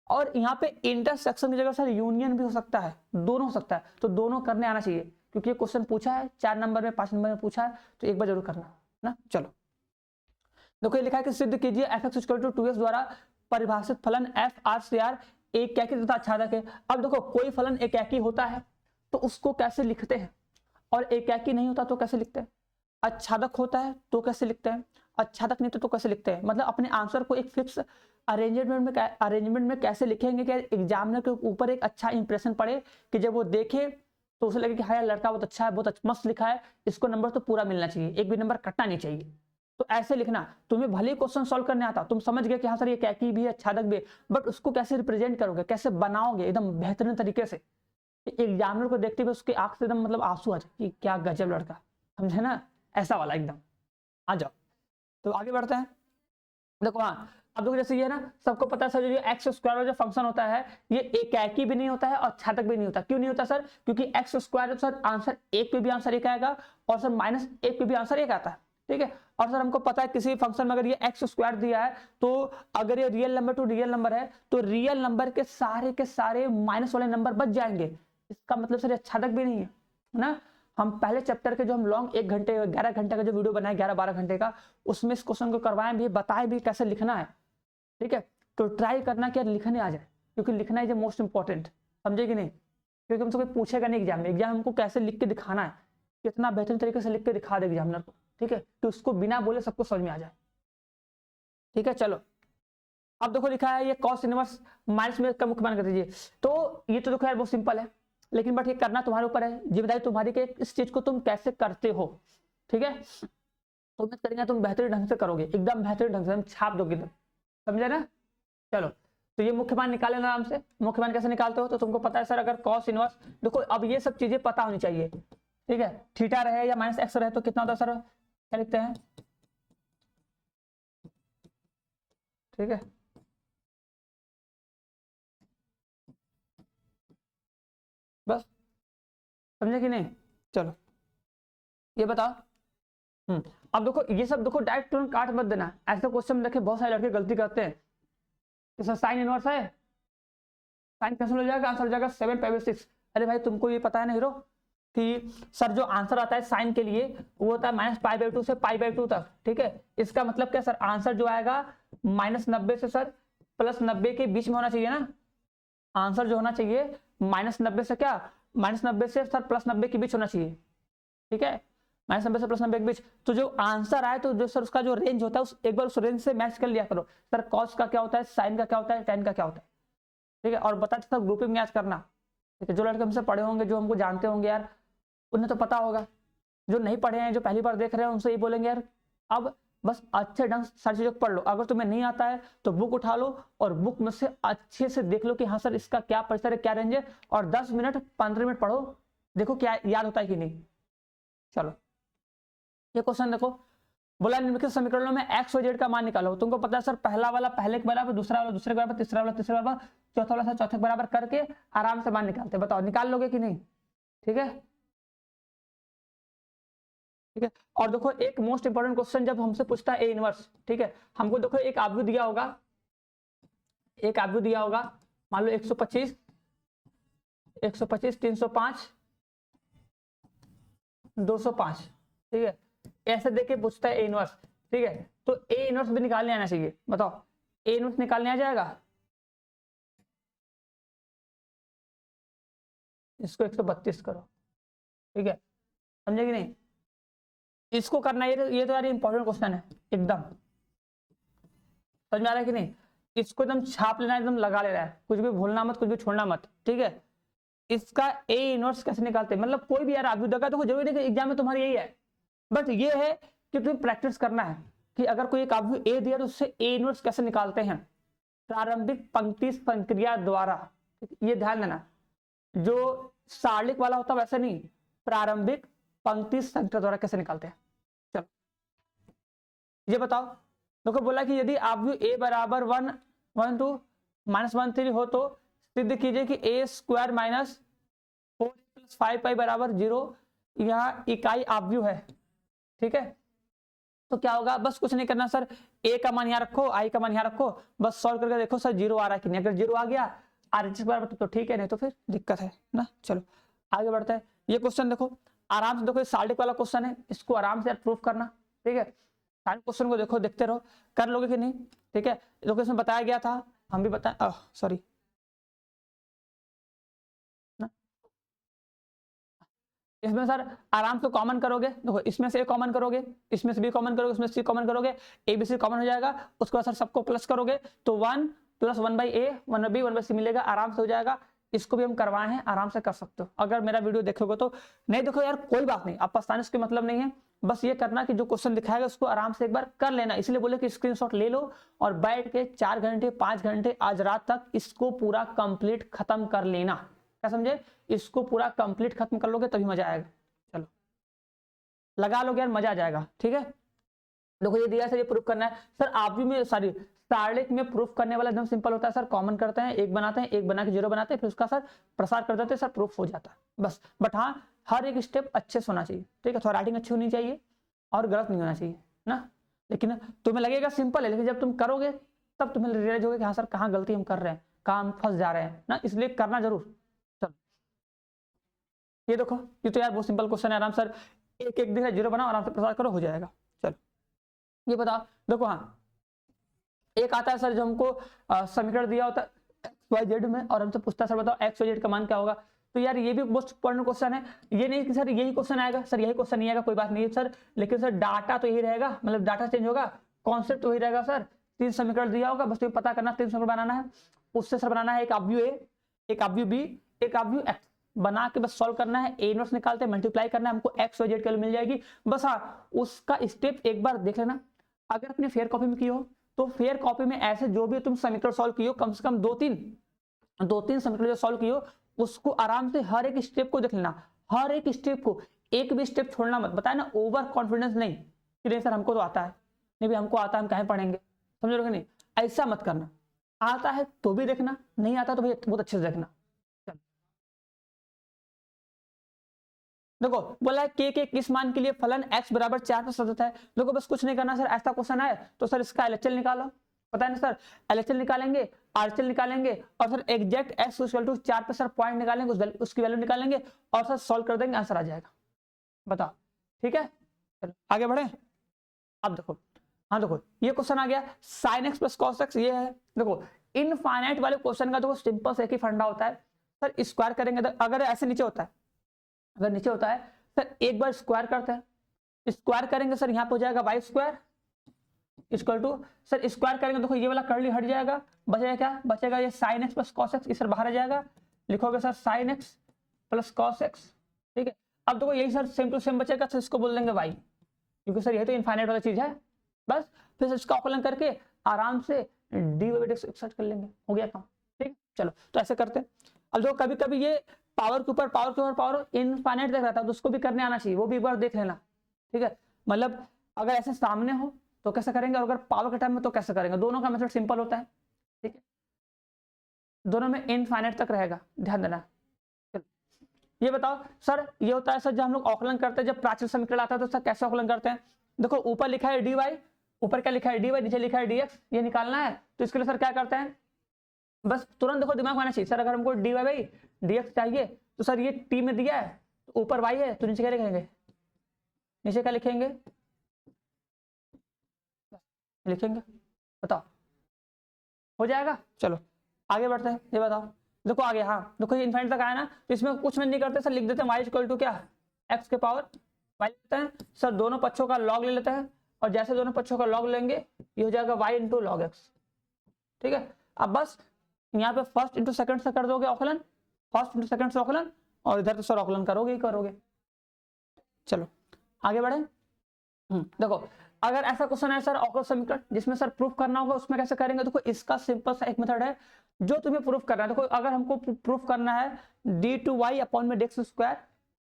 और यहाँ पे इंटरसेक्शन की जगह सर यूनियन भी हो सकता है, दोनों हो सकता है, तो दोनों करने आना चाहिए, क्योंकि ये क्वेश्चन पूछा है 4 नंबर में, 5 नंबर में पूछा है, तो एक बार जरूर करना ना। चलो देखो ये लिखा है कि सिद्ध कीजिए f(x = 2x) द्वारा परिभाषित फलन f(r)(r) एकाकी तथा आच्छादक है। अब देखो कोई फलन एकाकी होता है तो उसको कैसे लिखते हैं, और एकाकी नहीं होता तो कैसे लिखते हैं, आच्छादक होता है तो कैसे लिखते हैं, आच्छादक नहीं तो कैसे लिखते हैं, मतलब अपने आंसर को एक फिक्स अरेंजमेंट में कैसे लिखेंगे कि एग्जामिनर के ऊपर एक अच्छा इंप्रेशन पड़े, कि जब वो देखे तो उसे लगे कि हाँ लड़का बहुत अच्छा है, बहुत मस्त लिखा है, इसको नंबर तो पूरा मिलना चाहिए, एक भी नंबर कटना नहीं चाहिए। तो ऐसे लिखना, तुम्हें भले ही क्वेश्चन सॉल्व करने आता, तुम समझ गए कि हाँ सर ये एकाकी भी है, आच्छादक भी है, बट उसको कैसे रिप्रेजेंट करोगे, कैसे बनाओगे एकदम बेहतरीन तरीके से, एग्जामिनर को देखते हुए उसकी आंख से एकदम मतलब आंसू आ जाए कि क्या गजब लड़का, समझे ना, ऐसा वाला एकदम। आ जाओ तो आगे बढ़ते हैं। देखो हाँ, अब देखो जैसे ये है ना, सबको पता है सर जो एक्स स्क्वायर जो फंक्शन होता है ये एक ही भी नहीं होता है और छातक भी नहीं होता। क्यों नहीं होता सर? क्योंकि एक्स स्क्वायर सर आंसर एक पे भी आंसर एक आएगा और सर माइनस एक पे भी आंसर एक आता है, ठीक है। और सर हमको पता है किसी फंक्शन में अगर ये एक्स स्क्वायर दिया है तो अगर ये real number two real number है तो रियल नंबर के सारे माइनस वाले नंबर बच जाएंगे। इसका मतलब सर ये छातक भी नहीं है ना। हम पहले चैप्टर के जो हम लॉन्ग 1 घंटे 11 घंटे का जो वीडियो बनाए 11-12 घंटे का, उसमें इस क्वेश्चन को करवाएं भी, बताएं भी कैसे लिखना है, ठीक है। तो ट्राई करना कि लिखने आ जाए, क्योंकि लिखना इज मोस्ट इंपॉर्टेंट, समझे कि नहीं? क्योंकि हमसे कोई पूछेगा नहीं एग्जाम में, एग्जाम हमको कैसे लिख के दिखाना है, कितना बेहतरीन तरीके से लिख के दिखा दे एग्जामिनर को, ठीक है, कि उसको बिना बोले सबको समझ में आ जाए, ठीक है। चलो अब देखो लिखा है ये कॉस इनवर्स माइनस में का मुख्य मान कर दीजिए। तो ये तो देखो यार बहुत सिंपल है, लेकिन बट ये करना तुम्हारे ऊपर है, जिम्मेदारी तुम्हारी कि इस चीज को तुम कैसे करते हो, ठीक है। तो उम्मीद करेंगे तुम बेहतरीन ढंग से करोगे, एकदम बेहतरीन ढंग से हम छाप दोगे तुम, समझे ना। चलो तो ये मुख्य मान निकाले आराम से। मुख्य मान कैसे निकालते हो? तो तुमको पता है सर अगर कॉस इनवर्स, देखो अब ये सब चीजें पता होनी चाहिए, ठीक है। थीटा रहे या माइनस एक्स रहे तो कितना होता है सर, क्या लिखते हैं, ठीक है। बस समझे कि नहीं? चलो ये बताओ। अब देखो ये सब देखो डायरेक्ट तुरंत काट मत देना, ऐसे क्वेश्चन देखे बहुत सारे लड़के गलती करते हैं। तो साइन इनवर्स है, साइन कैंसिल हो जाएगा, आंसर हो जाएगा 7/6। अरे भाई तुमको ये पता है ना हीरो कि सर जो आंसर आता है साइन के लिए वो होता है -π/2 से π/2 तक, ठीक है। इसका मतलब क्या सर, आंसर जो आएगा -90 से सर +90 के बीच में होना चाहिए ना। आंसर जो होना चाहिए -90 से क्या, -90 से सर +90 के बीच होना चाहिए, ठीक है। -90 से +90 के बीच। तो जो आंसर आए तो जो सर उसका जो रेंज होता है उस एक बार उस रेंज से मैच कर लिया करो। सर कॉस का क्या होता है, साइन का क्या होता है, टेन का क्या होता है, ठीक है। और बता सब ग्रुपिंग मैच करना, ठीक है। जो लड़के हमसे पढ़े होंगे, जो हमको जानते होंगे यार, उन्हें तो पता होगा। जो नहीं पढ़े हैं, जो पहली बार देख रहे हैं, उनसे ये बोलेंगे यार अब बस अच्छे ढंग से सारी चीजों को पढ़ लो। अगर तुम्हें नहीं आता है तो बुक उठा लो और बुक में से अच्छे से देख लो कि हाँ सर इसका क्या परिसर है, क्या रेंज है, और 10 मिनट 15 मिनट पढ़ो, देखो क्या याद होता है कि नहीं। चलो ये क्वेश्चन देखो, बोला निम्नलिखित समीकरणों में एक्स और जेड का मान निकालो। तुमको पता है सर पहला वाला पहले के बराबर, दूसरा वाला दूसरे के बराबर, तीसरा वाला तीसरे के बराबर, चौथा वाला चौथे के बराबर करके आराम से मान निकालते। बताओ निकाल लोगे कि नहीं? ठीक है, ठीक है। और देखो एक मोस्ट इंपोर्टेंट क्वेश्चन जब हमसे पूछता है ए इनवर्स, ठीक है, हमको देखो एक आव्यूह दिया होगा, एक आव्यूह दिया होगा, मान लो 125 125 305 205, ठीक है। ऐसे देके पूछता है ए इनवर्स, ठीक है। तो ए इनवर्स भी निकालने आना चाहिए। बताओ ए इनवर्स निकालने आ जाएगा? इसको 132 करो, ठीक है, समझे कि नहीं? इसको करना, ये तो यार इंपॉर्टेंट क्वेश्चन है एकदम, समझ में आ रहा है कि नहीं? इसको एकदम छाप लेना, एकदम लगा ले रहा है, कुछ भी भूलना मत, कुछ भी छोड़ना मत, ठीक है। इसका ए इनवर्स कैसे निकालते हैं, मतलब कोई भी यार आव्यूह देगा तो जरूरी नहीं कि एग्जाम में तुम्हारी यही है, बट ये है कि तुम्हें प्रैक्टिस करना है कि अगर कोई एक आव्यूह ए दिया तो उससे ए इनवर्स कैसे निकालते हैं, प्रारंभिक पंक्ति संक्रिया द्वारा। ये ध्यान देना, जो सारणिक वाला होता वैसे नहीं, प्रारंभिक पंक्ति संक्रिया द्वारा कैसे निकालते हैं। चलो ये बताओ, देखो बोला कि यदि आव्यूह ए बराबर 1 1 2 -1 3 हो तो सिद्ध कीजिए कि ए स्क्वायर माइनस 4 + 5 बराबर 0 यहाँ इकाई आव्यूह है, ठीक है। तो क्या होगा, बस कुछ नहीं करना सर, ए का मान यहाँ रखो, आई का मान यहाँ रखो, बस सॉल्व करके देखो सर 0 आ रहा है कि नहीं। अगर 0 आ गया RHS बराबर तो ठीक है, नहीं तो फिर दिक्कत है ना। चलो आगे बढ़ते हैं। ये क्वेश्चन देखो आराम से, देखो साल्टिक वाला क्वेश्चन है, इसको आराम से प्रूफ करना, ठीक है। सारे क्वेश्चन को देखो, देखते रहो, कर लोगे कि नहीं, ठीक है। देखो इसमें बताया गया था, हम भी बताए, सॉरी इसमें सर आराम से कॉमन करोगे, देखो इसमें से कॉमन करोगे, इसमें से भी कॉमन करोगे, इसमें से कॉमन करोगे, ए बी सी कॉमन हो जाएगा, उसके बाद सर सबको प्लस करोगे तो 1 + 1/a 1/b 1/c मिलेगा, आराम से हो जाएगा। इसको भी हम करवाए हैं, आराम से कर सकते हो अगर मेरा वीडियो देखोगे तो। नहीं देखो यार कोई बात नहीं, आप पछताने से मतलब नहीं है, बस ये करना कि जो क्वेश्चन दिखाएगा उसको आराम से एक बार कर लेना। इसलिए बोले कि स्क्रीनशॉट ले लो और बैठ के 4 घंटे 5 घंटे आज रात तक इसको पूरा कंप्लीट खत्म कर लेना, क्या समझे? इसको पूरा कंप्लीट खत्म कर लोगे तभी मजा आएगा। चलो लगा लोगे यार, मजा आ जाएगा, ठीक है। देखो ये दिया सर, ये प्रूफ करना है सर, आप भी में सॉरी सारणिक में प्रूफ करने वाला एकदम सिंपल होता है सर, कॉमन करते हैं, एक बनाते हैं, एक बना के जीरो बनाते हैं, फिर उसका सर प्रसार कर देते हैं, सर प्रूफ हो जाता है बस। बट हाँ, हर एक स्टेप अच्छे से होना चाहिए, ठीक है, थोड़ा राइटिंग अच्छी होनी चाहिए और गलत नहीं होना चाहिए ना। लेकिन तुम्हें लगेगा सिंपल है, लेकिन जब तुम करोगे तब तुम्हें रियलाइज होगा कि हाँ सर कहाँ गलती हम कर रहे हैं, कहाँ हम फंस जा रहे हैं ना, इसलिए करना जरूर। चलो ये देखो, ये तो यार बहुत सिंपल क्वेश्चन है, आराम सर एक एक दिखा जीरो बनाओ, आराम से प्रसार करो, हो जाएगा। चलो ये बताओ, देखो हाँ एक आता है सर जो हमको समीकरण दिया होता है एक्स वाई जेड में, और हमसे पूछता है सर बताओ एक्स वाई जेड का मान क्या होगा। तो यार ये भी मोस्ट इंपॉर्टेंट क्वेश्चन है, ये नहीं कि सर यही क्वेश्चन आएगा, सर यही क्वेश्चन नहीं आएगा कोई बात नहीं है सर, लेकिन सर डाटा तो यही रहेगा, मतलब डाटा चेंज होगा, कॉन्सेप्ट तो वही रहेगा सर। 3 समीकरण दिया होगा, बस तुम्हें पता करना 3 समीकरण बनाना है, उससे सर बनाना है एक अवयव ए, एक अवयव बी, एक अवयव एक्स, बना के बस सॉल्व करना है, ए इनवर्स निकालते हैं, मल्टीप्लाई करना है, हमको एक्स वाई जेड की वैल्यू मिल जाएगी बस। हाँ उसका स्टेप एक बार देख लेना, अगर अपने फेयर कॉपी में की हो तो फेयर कॉपी में ऐसे जो भी तुम समीकरण सॉल्व किए हो, कम से कम 2-3 समीकरण जो सॉल्व किए हो उसको आराम से हर एक स्टेप को देख लेना, हर एक स्टेप को, एक भी स्टेप छोड़ना मत। बताया ना, ओवर कॉन्फिडेंस नहीं कि नहीं सर हमको तो आता है, नहीं भी हमको आता है हम कहीं पढ़ेंगे, समझ रहे हो कि नहीं, ऐसा मत करना। आता है तो भी देखना, नहीं आता तो भाई बहुत अच्छे से देखना। देखो बोला है के किस मान के लिए फलन x बराबर 4 पर सतत है। देखो बस कुछ नहीं करना सर, ऐसा क्वेश्चन है तो सर इसका एलएचएल निकालो, पता है ना सर, एलएचएल निकालेंगे, आरएचएल निकालेंगे, और sir exact x equal to 4 पे सर पॉइंट निकालेंगे, उसकी वैल्यू निकालेंगे और सर सॉल्व कर देंगे, आंसर आ जाएगा। बताओ ठीक है, चलो आगे बढ़े। अब देखो, हाँ देखो ये क्वेश्चन आ गया sin x plus cos x, ये है। देखो इनफाइनाइट वाले क्वेश्चन का देखो सिंपल से एक ही फंडा होता है सर, स्क्वायर करेंगे तो अगर ऐसे नीचे होता है, अगर नीचे होता है सर एक बार स्क्वायर करते हैं, स्क्वायर करेंगे सर यहाँ पे हो जाएगा Y square equal to, sir square करेंगे देखो ये वाला कर्ली हट जाएगा, बचेगा क्या, बचेगा ये sine x plus cos x, इस सर बाहर आ जाएगा, लिखोगे sir sine x plus cos x, ठीक है। अब देखो यही सर सेम टू सेम बचेगा, तो इसको बोल देंगे वाई, क्योंकि सर यही तो इनफाइनाइट वाला चीज है बस। फिर इसका अवकलन करके आराम से डी बाई डी एक्स कर लेंगे, हो गया काम, ठीक। चलो तो ऐसे करते हैं। अब जो कभी कभी ये पावर के ऊपर पावर इनफाइनाइट देख रहा था तो उसको भी करने आना चाहिए, वो भी एक बार देख लेना, ठीक है। मतलब अगर ऐसे सामने हो तो कैसे करेंगे, और अगर पावर के टाइम में तो कैसे करेंगे, दोनों का मेथड सिंपल होता है, ठीक है, दोनों में इनफाइनाइट तक रहेगा, ध्यान देना। ये बताओ सर, ये होता है सर जब हम लोग अवकलन करते हैं, जब प्राचीन समीकरण आता है तो सर कैसे अवकलन करते हैं। देखो ऊपर लिखा है डी वाई, ऊपर क्या लिखा है डी वाई, नीचे लिखा है डीएक्स, ये निकालना है, तो इसके लिए सर क्या करते हैं, बस तुरंत देखो दिमाग में आना चाहिए सर, अगर हमको D Y by D X चाहिए तो सर ये टी में दिया है तो ऊपर वाई है तो नीचे क्या लिखेंगे, नीचे क्या लिखेंगे, लिखेंगे, बताओ हो जाएगा। चलो आगे बढ़ते हैं, ये बताओ, देखो आगे, हाँ देखो ये इनफाइनाइट तक आया ना, तो इसमें कुछ में नहीं करते सर, लिख देते हैं वाई इक्वल टू क्या, एक्स के पावर वाई लेते हैं सर, दोनों पक्षों का लॉग ले लेते हैं, और जैसे दोनों पक्षों का लॉग लेंगे ये हो जाएगा वाई इंटू लॉग एक्स, ठीक है। अब बस यहाँ पे फर्स्ट इंटू सेकंड से कर दोगे अवकलन, फर्स्ट इंटू सेकंड से अवकलन, और इधर तो सर अवकलन करोगे ही करोगे। चलो आगे बढ़े। देखो अगर ऐसा क्वेश्चन है सर अवकल समीकरण जिसमें सर प्रूफ करना होगा, उसमें कैसे करेंगे, देखो इसका सिंपल सा एक मेथड है जो तुम्हें प्रूफ करना है। देखो अगर हमको प्रूफ करना है डी टू वाई अपॉन में डेक्स स्क्वायर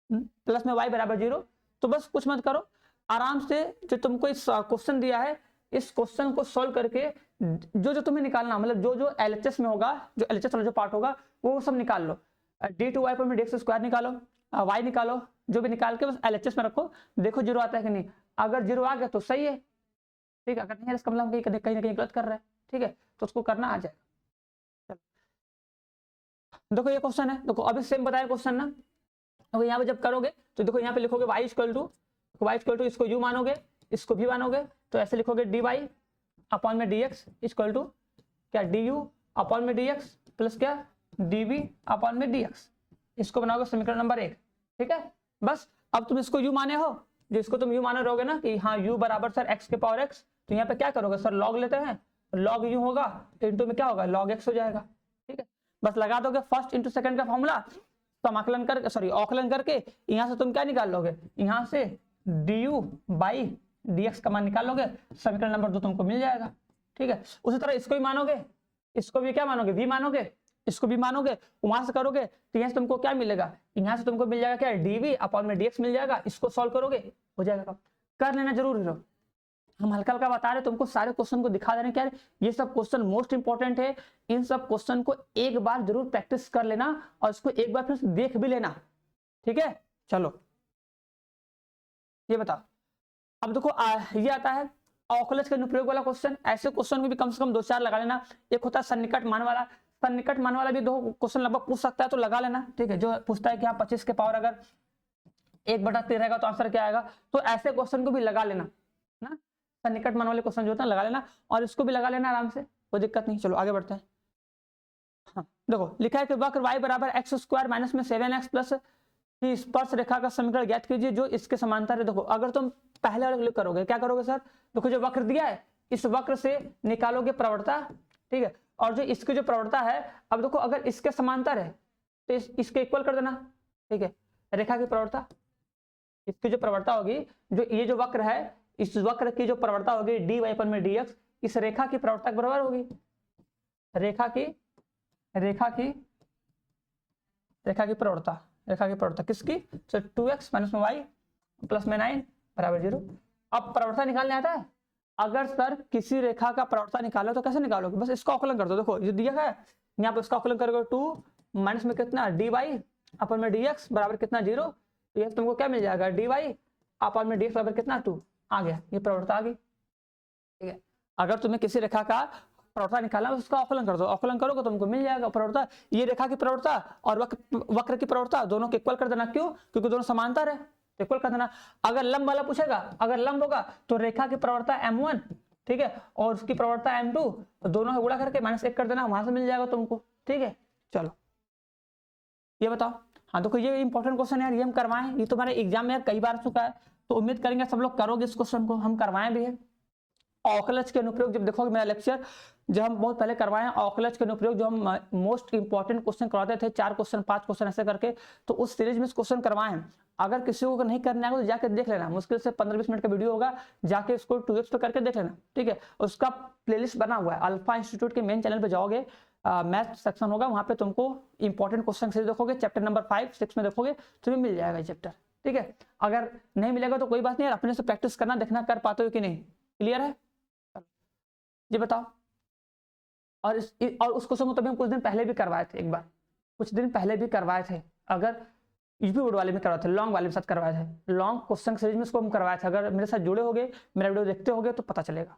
प्लस में वाई बराबर 0, तो बस कुछ मत करो, आराम से जो तुमको इस क्वेश्चन दिया है इस क्वेश्चन को सॉल्व करके जो जो तुम्हें निकालना, मतलब जो जो एलएचएस में होगा, जो एलएचएस वाला जो पार्ट होगा वो सब निकाल लो, डी टू वाई पर में डेक्स स्क्वायर निकालो, वाई निकालो, जो भी निकाल के बस एलएचएस में रखो, देखो 0 आता है कि नहीं, अगर 0 आ गया तो सही है, ठीक है, अगर नहीं है इसका मतलब कहीं ना कहीं गलत कर रहा है, ठीक है, तो उसको करना आ जाएगा। देखो ये क्वेश्चन है, देखो अभी सेम बताया क्वेश्चन ना, तो यहाँ पे जब करोगे तो देखो यहाँ पे लिखोगे वाई इक्वल टू इसको यू मानोगे, इसको भी मानोगे, तो ऐसे लिखोगे डी वाई अपॉन में डी एक्स इक्वल टू क्या डी यू अपॉन में डी एक्स प्लस क्या डी वी अपॉन में डी एक्स, इसको बनाओगे समीकरण नंबर 1, ठीक है। बस अब तुम इसको यू माने हो, जो इसको तुम यू माने रहोगे ना कि हाँ यू बराबर सर एक्स के पावर एक्स, तो यहाँ पे क्या करोगे सर लॉग लेते हैं, लॉग यू होगा इंटू में क्या होगा लॉग एक्स हो जाएगा, ठीक है। बस लगा दोगे फर्स्ट इंटू सेकंड का फॉर्मूला, समाकलन कर सॉरी अवकलन करके यहाँ से तुम क्या निकाल लोगे, यहाँ से D you by D x का मान निकाल लोगे, समीकरण नंबर 2 तुमको मिल जाएगा, ठीक है। उसी तरह इसको भी मानोगे, इसको भी क्या मानोगे वी मानोगे, इसको भी मानोगे, वहां से करोगे तो यहाँ से तुमको क्या मिलेगा, यहाँ से तुमको मिल जाएगा क्या डीवी अपॉन में डीएक्स मिल जाएगा, इसको सॉल्व करोगे हो जाएगा, कर लेना जरूर हम हल्का हल्का बता रहे तुमको, सारे क्वेश्चन को दिखा दे रहे हैं क्या ये सब क्वेश्चन मोस्ट इंपॉर्टेंट है। इन सब क्वेश्चन को एक बार जरूर प्रैक्टिस कर लेना और इसको एक बार फिर देख भी लेना, ठीक है। चलो ये बताओ, अब देखो ये आता है अवकलज के अनुप्रयोग वाला क्वेश्चन। ऐसे क्वेश्चन को भी कम से कम 2-4 लगा लेना। एक होता है सन्निकट मान वाला, सन्निकट मान वाला भी 2 क्वेश्चन लगभग पूछ सकता है, तो लगा लेना, ठीक है। जो पूछता है कि हाँ 25 के पावर अगर 1/3 रहेगा तो आंसर क्या आएगा, तो ऐसे क्वेश्चन को भी लगा लेना ना। सन्निकट मान वाले क्वेश्चन जो होता है लगा लेना, और इसको भी लगा लेना आराम से, कोई दिक्कत नहीं। चलो आगे बढ़ते हैं। हाँ देखो लिखा है कि वक्र y बराबर x² माइनस में 7x प्लस की स्पर्श रेखा का समीकरण ज्ञात कीजिए जो इसके समांतर है। देखो अगर तुम पहले वाले क्लिक करोगे, क्या करोगे सर, देखो जो वक्र दिया है इस वक्र से निकालोगे प्रवणता, ठीक है, और जो इसकी जो प्रवणता है, अब देखो अगर इसके समांतर है तो इसके इक्वल कर देना, ठीक है। रेखा की प्रवणता, इसकी जो प्रवणता होगी, जो ये जो वक्र है इस वक्र की जो प्रवणता होगी dy/dx इस रेखा की प्रवणता के बराबर होगी। रेखा की प्रवणता किसकी, तो 2x माइनस में y प्लस में 9 बराबर 0। अब प्रवणता निकालने आता है, अगर सर किसी रेखा का प्रवणता निकालो तो कैसे निकालोगे, बस इसका अवकलन कर दो। देखो ये दिया है यहाँ पे, इसका अवकलन करोगे 2 माइनस में कितना dy/dx बराबर कितना 0, तो ये तुमको क्या मिल जाएगा dy/dx बराबर कितना 2 आ गया, ये प्रवणता आ गई, ठीक है। अगर तुम्हें किसी रेखा का प्रवणता निकालना है उसका अवकलन कर दो, अवकलन करोगे तो तुमको मिल जाएगा प्रवणता। ये रेखा की प्रवणता और वक्र की प्रवणता दोनों को इक्वल कर देना, क्यों, क्योंकि दोनों समांतर है, इक्वल कर देना। अगर लंब वाला पूछेगा, अगर लंब होगा तो रेखा की प्रवणता m1, ठीक है, और उसकी प्रवणता m2, तो दोनों को गुणा करके -1 कर देना, वहां से मिल जाएगा तुमको, ठीक है। चलो ये बताओ, हाँ देखो ये इंपॉर्टेंट क्वेश्चन है यार, ये हम करवाएं, ये तुम्हारे एग्जाम में यार कई बार चुका है, तो उम्मीद करेंगे सब लोग करोगे इस क्वेश्चन को, हम करवाएं भी है। अवकलज के अनुप्रयोग जब देखोगे मेरा लेक्चर जब हम बहुत पहले करवाए हैं, अवकलज के अनुप्रयोग जो हम मोस्ट इंपॉर्टेंट क्वेश्चन करवाते थे, 4 क्वेश्चन 5 क्वेश्चन ऐसे करके, तो उस सीरीज में क्वेश्चन करवाए हैं। अगर किसी को नहीं करना है तो जाकर देख लेना, मुश्किल से 15-20 मिनट का वीडियो होगा, जाके उसको 2x पे करके देख लेना, ठीक है। उसका प्लेलिस्ट बना हुआ है, अल्फा इंस्टीट्यूट के मेन चैनल पे जाओगे, मैथ सेक्शन होगा, वहां पे तुमको इंपॉर्टेंट क्वेश्चन सीरीज देखोगे, चैप्टर नंबर 5-6 में देखोगे, तुम्हें मिल जाएगा चैप्टर, ठीक है। अगर नहीं मिलेगा तो कोई बात नहीं, अपने से प्रैक्टिस करना, देखना कर पाते हो कि नहीं, क्लियर है। ये बताओ, और उस क्वेश्चन को तभी हम कुछ दिन पहले भी करवाए थे, एक बार कुछ दिन पहले भी करवाए थे, अगर यूपी बोर्ड वाले में करवाए थे, लॉन्ग वाले के साथ करवाए थे, लॉन्ग क्वेश्चन सीरीज में इसको हम करवाए थे। अगर मेरे साथ जुड़े होगे, मेरा वीडियो देखते होगे तो पता चलेगा।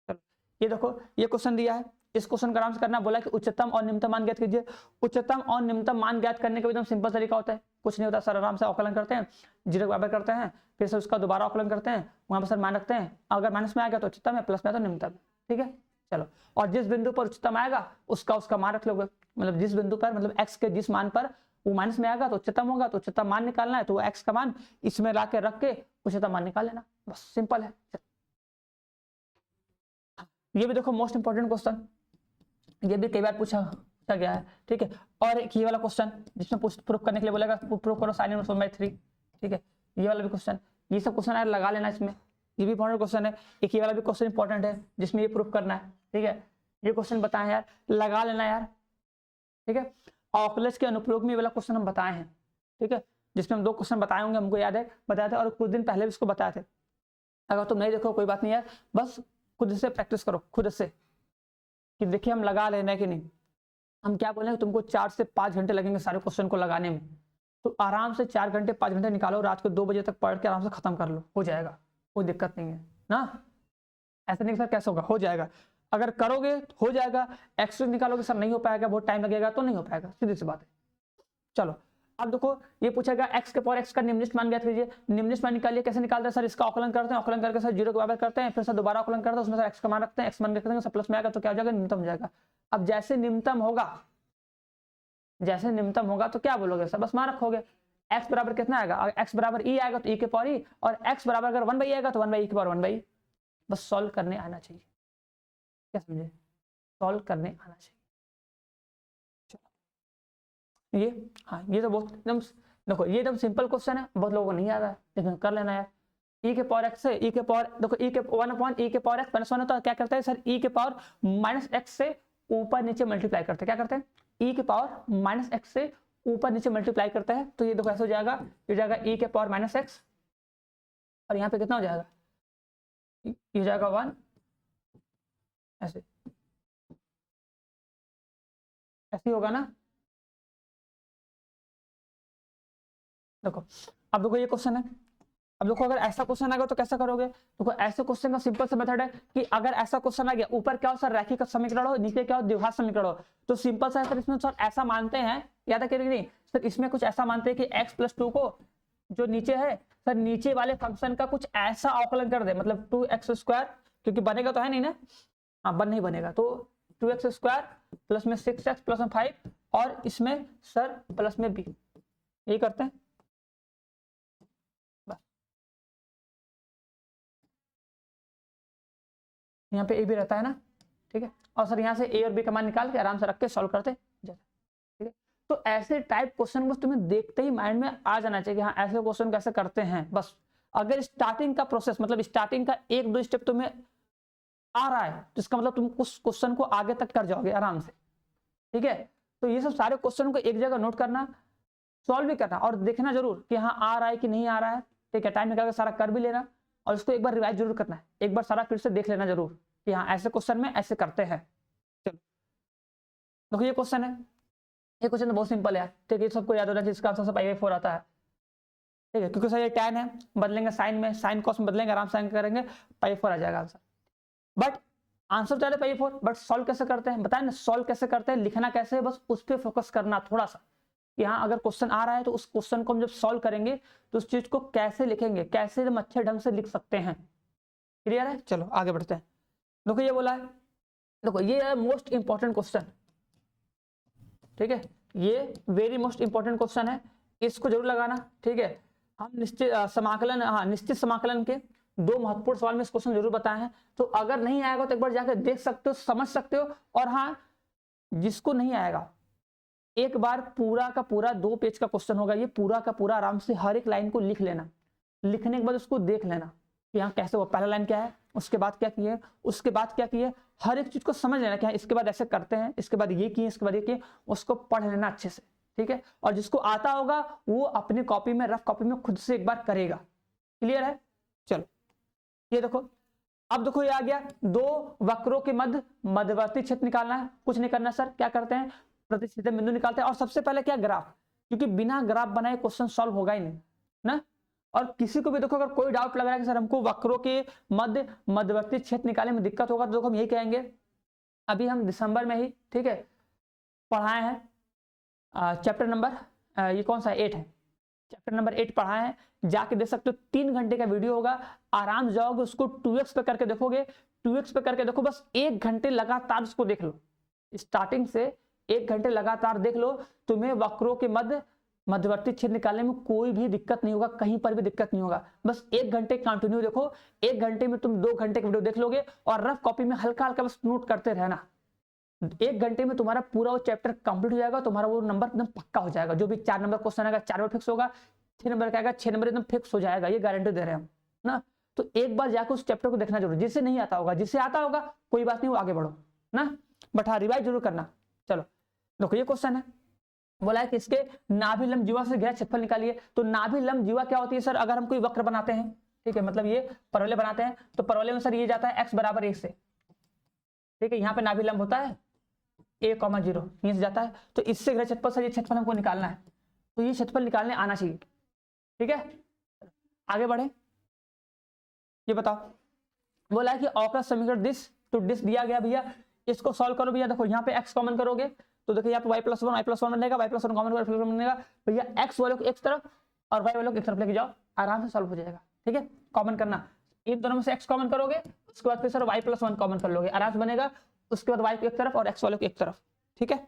चलो ये देखो, ये क्वेश्चन दिया है, इस क्वेश्चन का आराम से करना, बोला कि उच्चतम और निम्नतम मान ज्ञात कीजिए। उच्चतम और निम्नतम मान ज्ञात करने का एकदम सिंपल तरीका होता है, कुछ नहीं होता सर, आराम से अवकलन करते हैं, 0 बराबर करते हैं, फिर से उसका दोबारा अवकलन करते हैं, वहां पर सर मान रखते हैं, अगर माइनस में आ गया तो उच्चतम है, प्लस में तो निम्नतम है, ठीक है। चलो, और जिस बिंदु पर उच्चतम आएगा उसका मान रख लोगे, मतलब जिस बिंदु पर, मतलब x के जिस मान पर वो माइनस में आएगा तो उच्चतम होगा, तो उच्चतम मान निकालना है, तो वो x का मान इसमें ला के रख के उच्चतम मान निकाल लेना, बस सिंपल है। ये भी देखो मोस्ट इंपॉर्टेंट क्वेश्चन, ये भी कई बार पूछा गया है, ठीक है। और एक ये वाला क्वेश्चन जिसमें प्रूफ करने के लिए बोलेगा प्रूफ करो sin इनवर्स 1/3, ठीक है। ये वाला भी क्वेश्चन, ये सब क्वेश्चन यार लगा लेना इसमें, ये भी इंपॉर्टेंट क्वेश्चन है। एक ये वाला भी क्वेश्चन इंपॉर्टेंट है जिसमें ये प्रूफ करना है, ठीक है। ये क्वेश्चन बताए यार, लगा लेना यार, ठीक है। अवकलज के अनुप्रयोग में ये वाला क्वेश्चन हम बताए हैं, ठीक है, जिसमें हम 2 क्वेश्चन बताए होंगे, हमको याद है, बताए थे, और कुछ दिन पहले भी इसको बताए थे। अगर तुम नहीं देखो कोई बात नहीं यार, बस खुद से प्रैक्टिस करो, खुद से, कि देखिए हम लगा लेना है कि नहीं। हम क्या बोले, तुमको 4 से 5 घंटे लगेंगे सारे क्वेश्चन को लगाने में, तो आराम से 4 घंटे 5 घंटे निकालो, रात को 2 बजे तक पढ़ के आराम से खत्म कर लो, हो जाएगा, कोई दिक्कत नहीं है ना। ऐसा नहीं सर कैसे होगा, हो जाएगा, अगर करोगे तो हो जाएगा, एक्स्ट्रा निकालोगे सर नहीं हो पाएगा, बहुत टाइम लगेगा, तो नहीं हो पाएगा, सीधी सी बात है। चलो अब देखो, ये पूछेगा x के पावर x का निम्नलिखित मान ज्ञात कीजिए। निम्नलिखित मान निकालिए, कैसे निकालते हैं सर, इसका अवकलन करते हैं, अवकलन करके सर 0 के बराबर करते हैं, फिर सर दोबारा अवकलन करते हैं, उसमें सर x का मान रखते हैं, x मान रखते हैं, सब प्लस में आएगा तो क्या हो जाएगा, न्यूनतम हो जाएगा। अब जैसे न्यूनतम होगा तो क्या बोलोगे सर, बस मान रखोगे, x बराबर कितना आएगा, x बराबर e आएगा तो e के पावर e, और x बराबर अगर 1/e आएगा तो 1/e के पावर 1/e, बस सॉल्व करने आना चाहिए, क्या समझे, सॉल्व करने आना चाहिए। ये हाँ, ये तो बहुत एकदम देखो, ये एकदम सिंपल क्वेश्चन है, बहुत लोगों को नहीं आता है, लेकिन कर लेना यार। e के पावर x से e के पावर, देखो e के 1/e के पावर x -1 होता है, क्या करते हैं सर, e के पावर -x से ऊपर नीचे मल्टीप्लाई करते हैं, क्या करते हैं, e के पावर -x से ऊपर नीचे मल्टीप्लाई करते हैं, तो ये देखो ऐसा हो जाएगा, ये हो जाएगा e के पावर -x, और यहाँ पे कितना हो जाएगा, ये हो जाएगा 1, ऐसे ऐसे ही होगा ना। देखो अब देखो ये क्वेश्चन है, अब देखो अगर ऐसा क्वेश्चन आ गया तो कैसा करोगे। देखो ऐसे क्वेश्चन का सिंपल सा मेथड है कि अगर ऐसा क्वेश्चन आ गया, ऊपर क्या हो सर रैखिक समीकरण हो, नीचे क्या हो द्विघात समीकरण हो, तो सिंपल सा सर इसमें सर ऐसा मानते हैं, याद है कि नहीं सर, इसमें कुछ ऐसा मानते हैं कि x+2 को जो नीचे है सर, नीचे वाले फंक्शन का कुछ ऐसा अवकलन कर दे, मतलब 2x², क्योंकि बनेगा तो है नहीं ना, हाँ नहीं बनेगा, तो 2x² प्लस में 6x प्लस में 5 और इसमें सर प्लस में b, यही करते हैं। यहाँ पे ए भी रहता है ना, ठीक है, और सर यहाँ से ए और बी का मान निकाल के आराम से रख के सॉल्व करते जाते, ठीक है। तो ऐसे टाइप क्वेश्चन बस तुम्हें देखते ही माइंड में आ जाना चाहिए कि हाँ ऐसे क्वेश्चन कैसे करते हैं। बस अगर स्टार्टिंग का प्रोसेस मतलब स्टार्टिंग का 1-2 स्टेप तुम्हें आ रहा है तो इसका मतलब तुम उस क्वेश्चन को आगे तक कर जाओगे आराम से, ठीक है। तो ये सब सारे क्वेश्चन को एक जगह नोट करना, सॉल्व भी करना और देखना जरूर कि हाँ आ रहा है कि नहीं आ रहा है, ठीक है। टाइम निकाल के सारा कर भी लेना और इसको एक बार रिवाइज जरूर करना है, एक बार सारा फिर से देख लेना जरूर कि हाँ ऐसे क्वेश्चन में ऐसे करते हैं। चलो देखो ये क्वेश्चन है, ये क्वेश्चन तो बहुत सिंपल है, ठीक है, ये सबको याद होना चाहिए, इसका आंसर सब पाई4 आता है, ठीक है, क्योंकि सर ये tan है, बदलेंगे साइन में, साइन कॉस में बदलेंगे, आराम से करेंगे, पाई4 आ जाएगा आंसर। बट आंसर चाहे पाई4, बट सॉल्व कैसे करते हैं बताए ना, सॉल्व कैसे करते हैं, लिखना कैसे है, बस उस पर फोकस करना थोड़ा सा कि हाँ अगर क्वेश्चन आ रहा है तो उस क्वेश्चन को हम जब सॉल्व करेंगे तो उस चीज को कैसे लिखेंगे, कैसे हम अच्छे ढंग से लिख सकते हैं। क्लियर है, चलो आगे बढ़ते हैं। देखो ये बोला है, देखो ये है मोस्ट इंपॉर्टेंट क्वेश्चन, ठीक है, ये वेरी मोस्ट इंपॉर्टेंट क्वेश्चन है, इसको जरूर लगाना, ठीक है। हम निश्चित समाकलन, हाँ निश्चित समाकलन के 2 महत्वपूर्ण सवाल में इस क्वेश्चन जरूर बताए हैं, तो अगर नहीं आएगा तो एक बार जाकर देख सकते हो, समझ सकते हो, और हाँ जिसको नहीं आएगा एक बार पूरा का पूरा 2 पेज का क्वेश्चन होगा, ये पूरा का पूरा आराम से हर एक लाइन को लिख लेना, लिखने के बाद उसको देख लेना कि यहाँ कैसे, वो पहला लाइन क्या है, उसके बाद क्या किए, उसके बाद क्या किए, हर एक चीज को समझ लेना कि हाँ इसके बाद ऐसे करते हैं, इसके बाद ये किए, इसके बाद ये किए, उसको पढ़ लेना अच्छे से, ठीक है। और जिसको आता होगा वो अपनी कॉपी में, रफ कॉपी में खुद से एक बार करेगा। क्लियर है, चलो ये देखो, अब देखो ये आ गया 2 वक्रों के मध्यवर्ती क्षेत्र निकालना है, कुछ नहीं करना सर, क्या करते हैं प्रतिच्छेदन बिंदु निकालते हैं, और सबसे पहले क्या ग्राफ, क्योंकि बिना ग्राफ बनाए क्वेश्चन सॉल्व होगा ही नहीं ना। और किसी को भी देखो अगर कोई डाउट लग रहा है कि सर हमको वक्रों के मध्यवर्ती क्षेत्र निकालने में दिक्कत होगा, तो देखो हम यही कहेंगे, अभी हम दिसंबर में ही, ठीक है, पढ़ाए हैं चैप्टर नंबर, ये कौन सा 8 है, चैप्टर नंबर 8 पढ़ाए हैं, जाके देख सकते हो, 3 घंटे का वीडियो होगा, आराम जाओगे उसको 2x पे करके देखोगे, 2x पे करके देखो, बस 1 घंटे लगातार उसको देख लो, स्टार्टिंग से 1 घंटे लगातार देख लो, तुम्हें वक्रों के मध्यवर्ती क्षेत्र निकालने में कोई भी दिक्कत नहीं होगा, कहीं पर भी दिक्कत नहीं होगा। बस 1 घंटे कंटिन्यू देखो, 1 घंटे में तुम 2 घंटे का वीडियो देख लोगे, और रफ कॉपी में हल्का हल्का बस नोट करते रहना, 1 घंटे में तुम्हारा पूरा वो चैप्टर कंप्लीट हो जाएगा, तुम्हारा वो नंबर एकदम पक्का हो जाएगा, जो भी 4 नंबर क्वेश्चन आएगा 4 नंबर फिक्स होगा, 6 नंबर का आएगा 6 नंबर एकदम फिक्स हो जाएगा, ये गारंटी दे रहे हैं हम ना। तो एक बार जाकर उस चैप्टर को देखना जरूर, जिसे नहीं आता होगा, जिसे आता होगा कोई बात नहीं, वो आगे बढ़ो ना, बट हाँ रिवाइज जरूर करना। चलो देखो ये क्वेश्चन है, बोला है कि इसके नाभि लंब जीवा से घेरा क्षेत्रफल निकालिए। तो नाभि लंब जीवा क्या होती है सर, अगर हम कोई वक्र बनाते हैं, ठीक है, मतलब ये परवलय बनाते हैं, तो परवलय में सर ये जाता है x बराबर 1 से, ठीक है, यहाँ पे नाभि लंब होता है a,0 यहीं से जाता है, तो इससे घेरा क्षेत्रफल सर, ये क्षेत्रफल हमको निकालना है, तो ये क्षेत्रफल निकालने आना चाहिए, ठीक है। आगे बढ़े, ये बताओ, बोला है कि अवकल समीकरण दिस टू दिस दिया गया भैया, इसको सॉल्व करो भैया। देखो यहाँ पे x कॉमन करोगे तो देखो यहाँ पे y+1 बनेगा, y+1 कॉमन करो बनेगा भैया, x वालों को एक तरफ और y वालों को एक तरफ लेके जाओ, आराम से सॉल्व हो जाएगा, ठीक है। कॉमन करना, इन दोनों में से x कॉमन करोगे, उसके बाद फिर सर y+1 कॉमन कर लोगे, आराम से बनेगा, उसके बाद y को एक तरफ और x वालों को एक तरफ, ठीक है।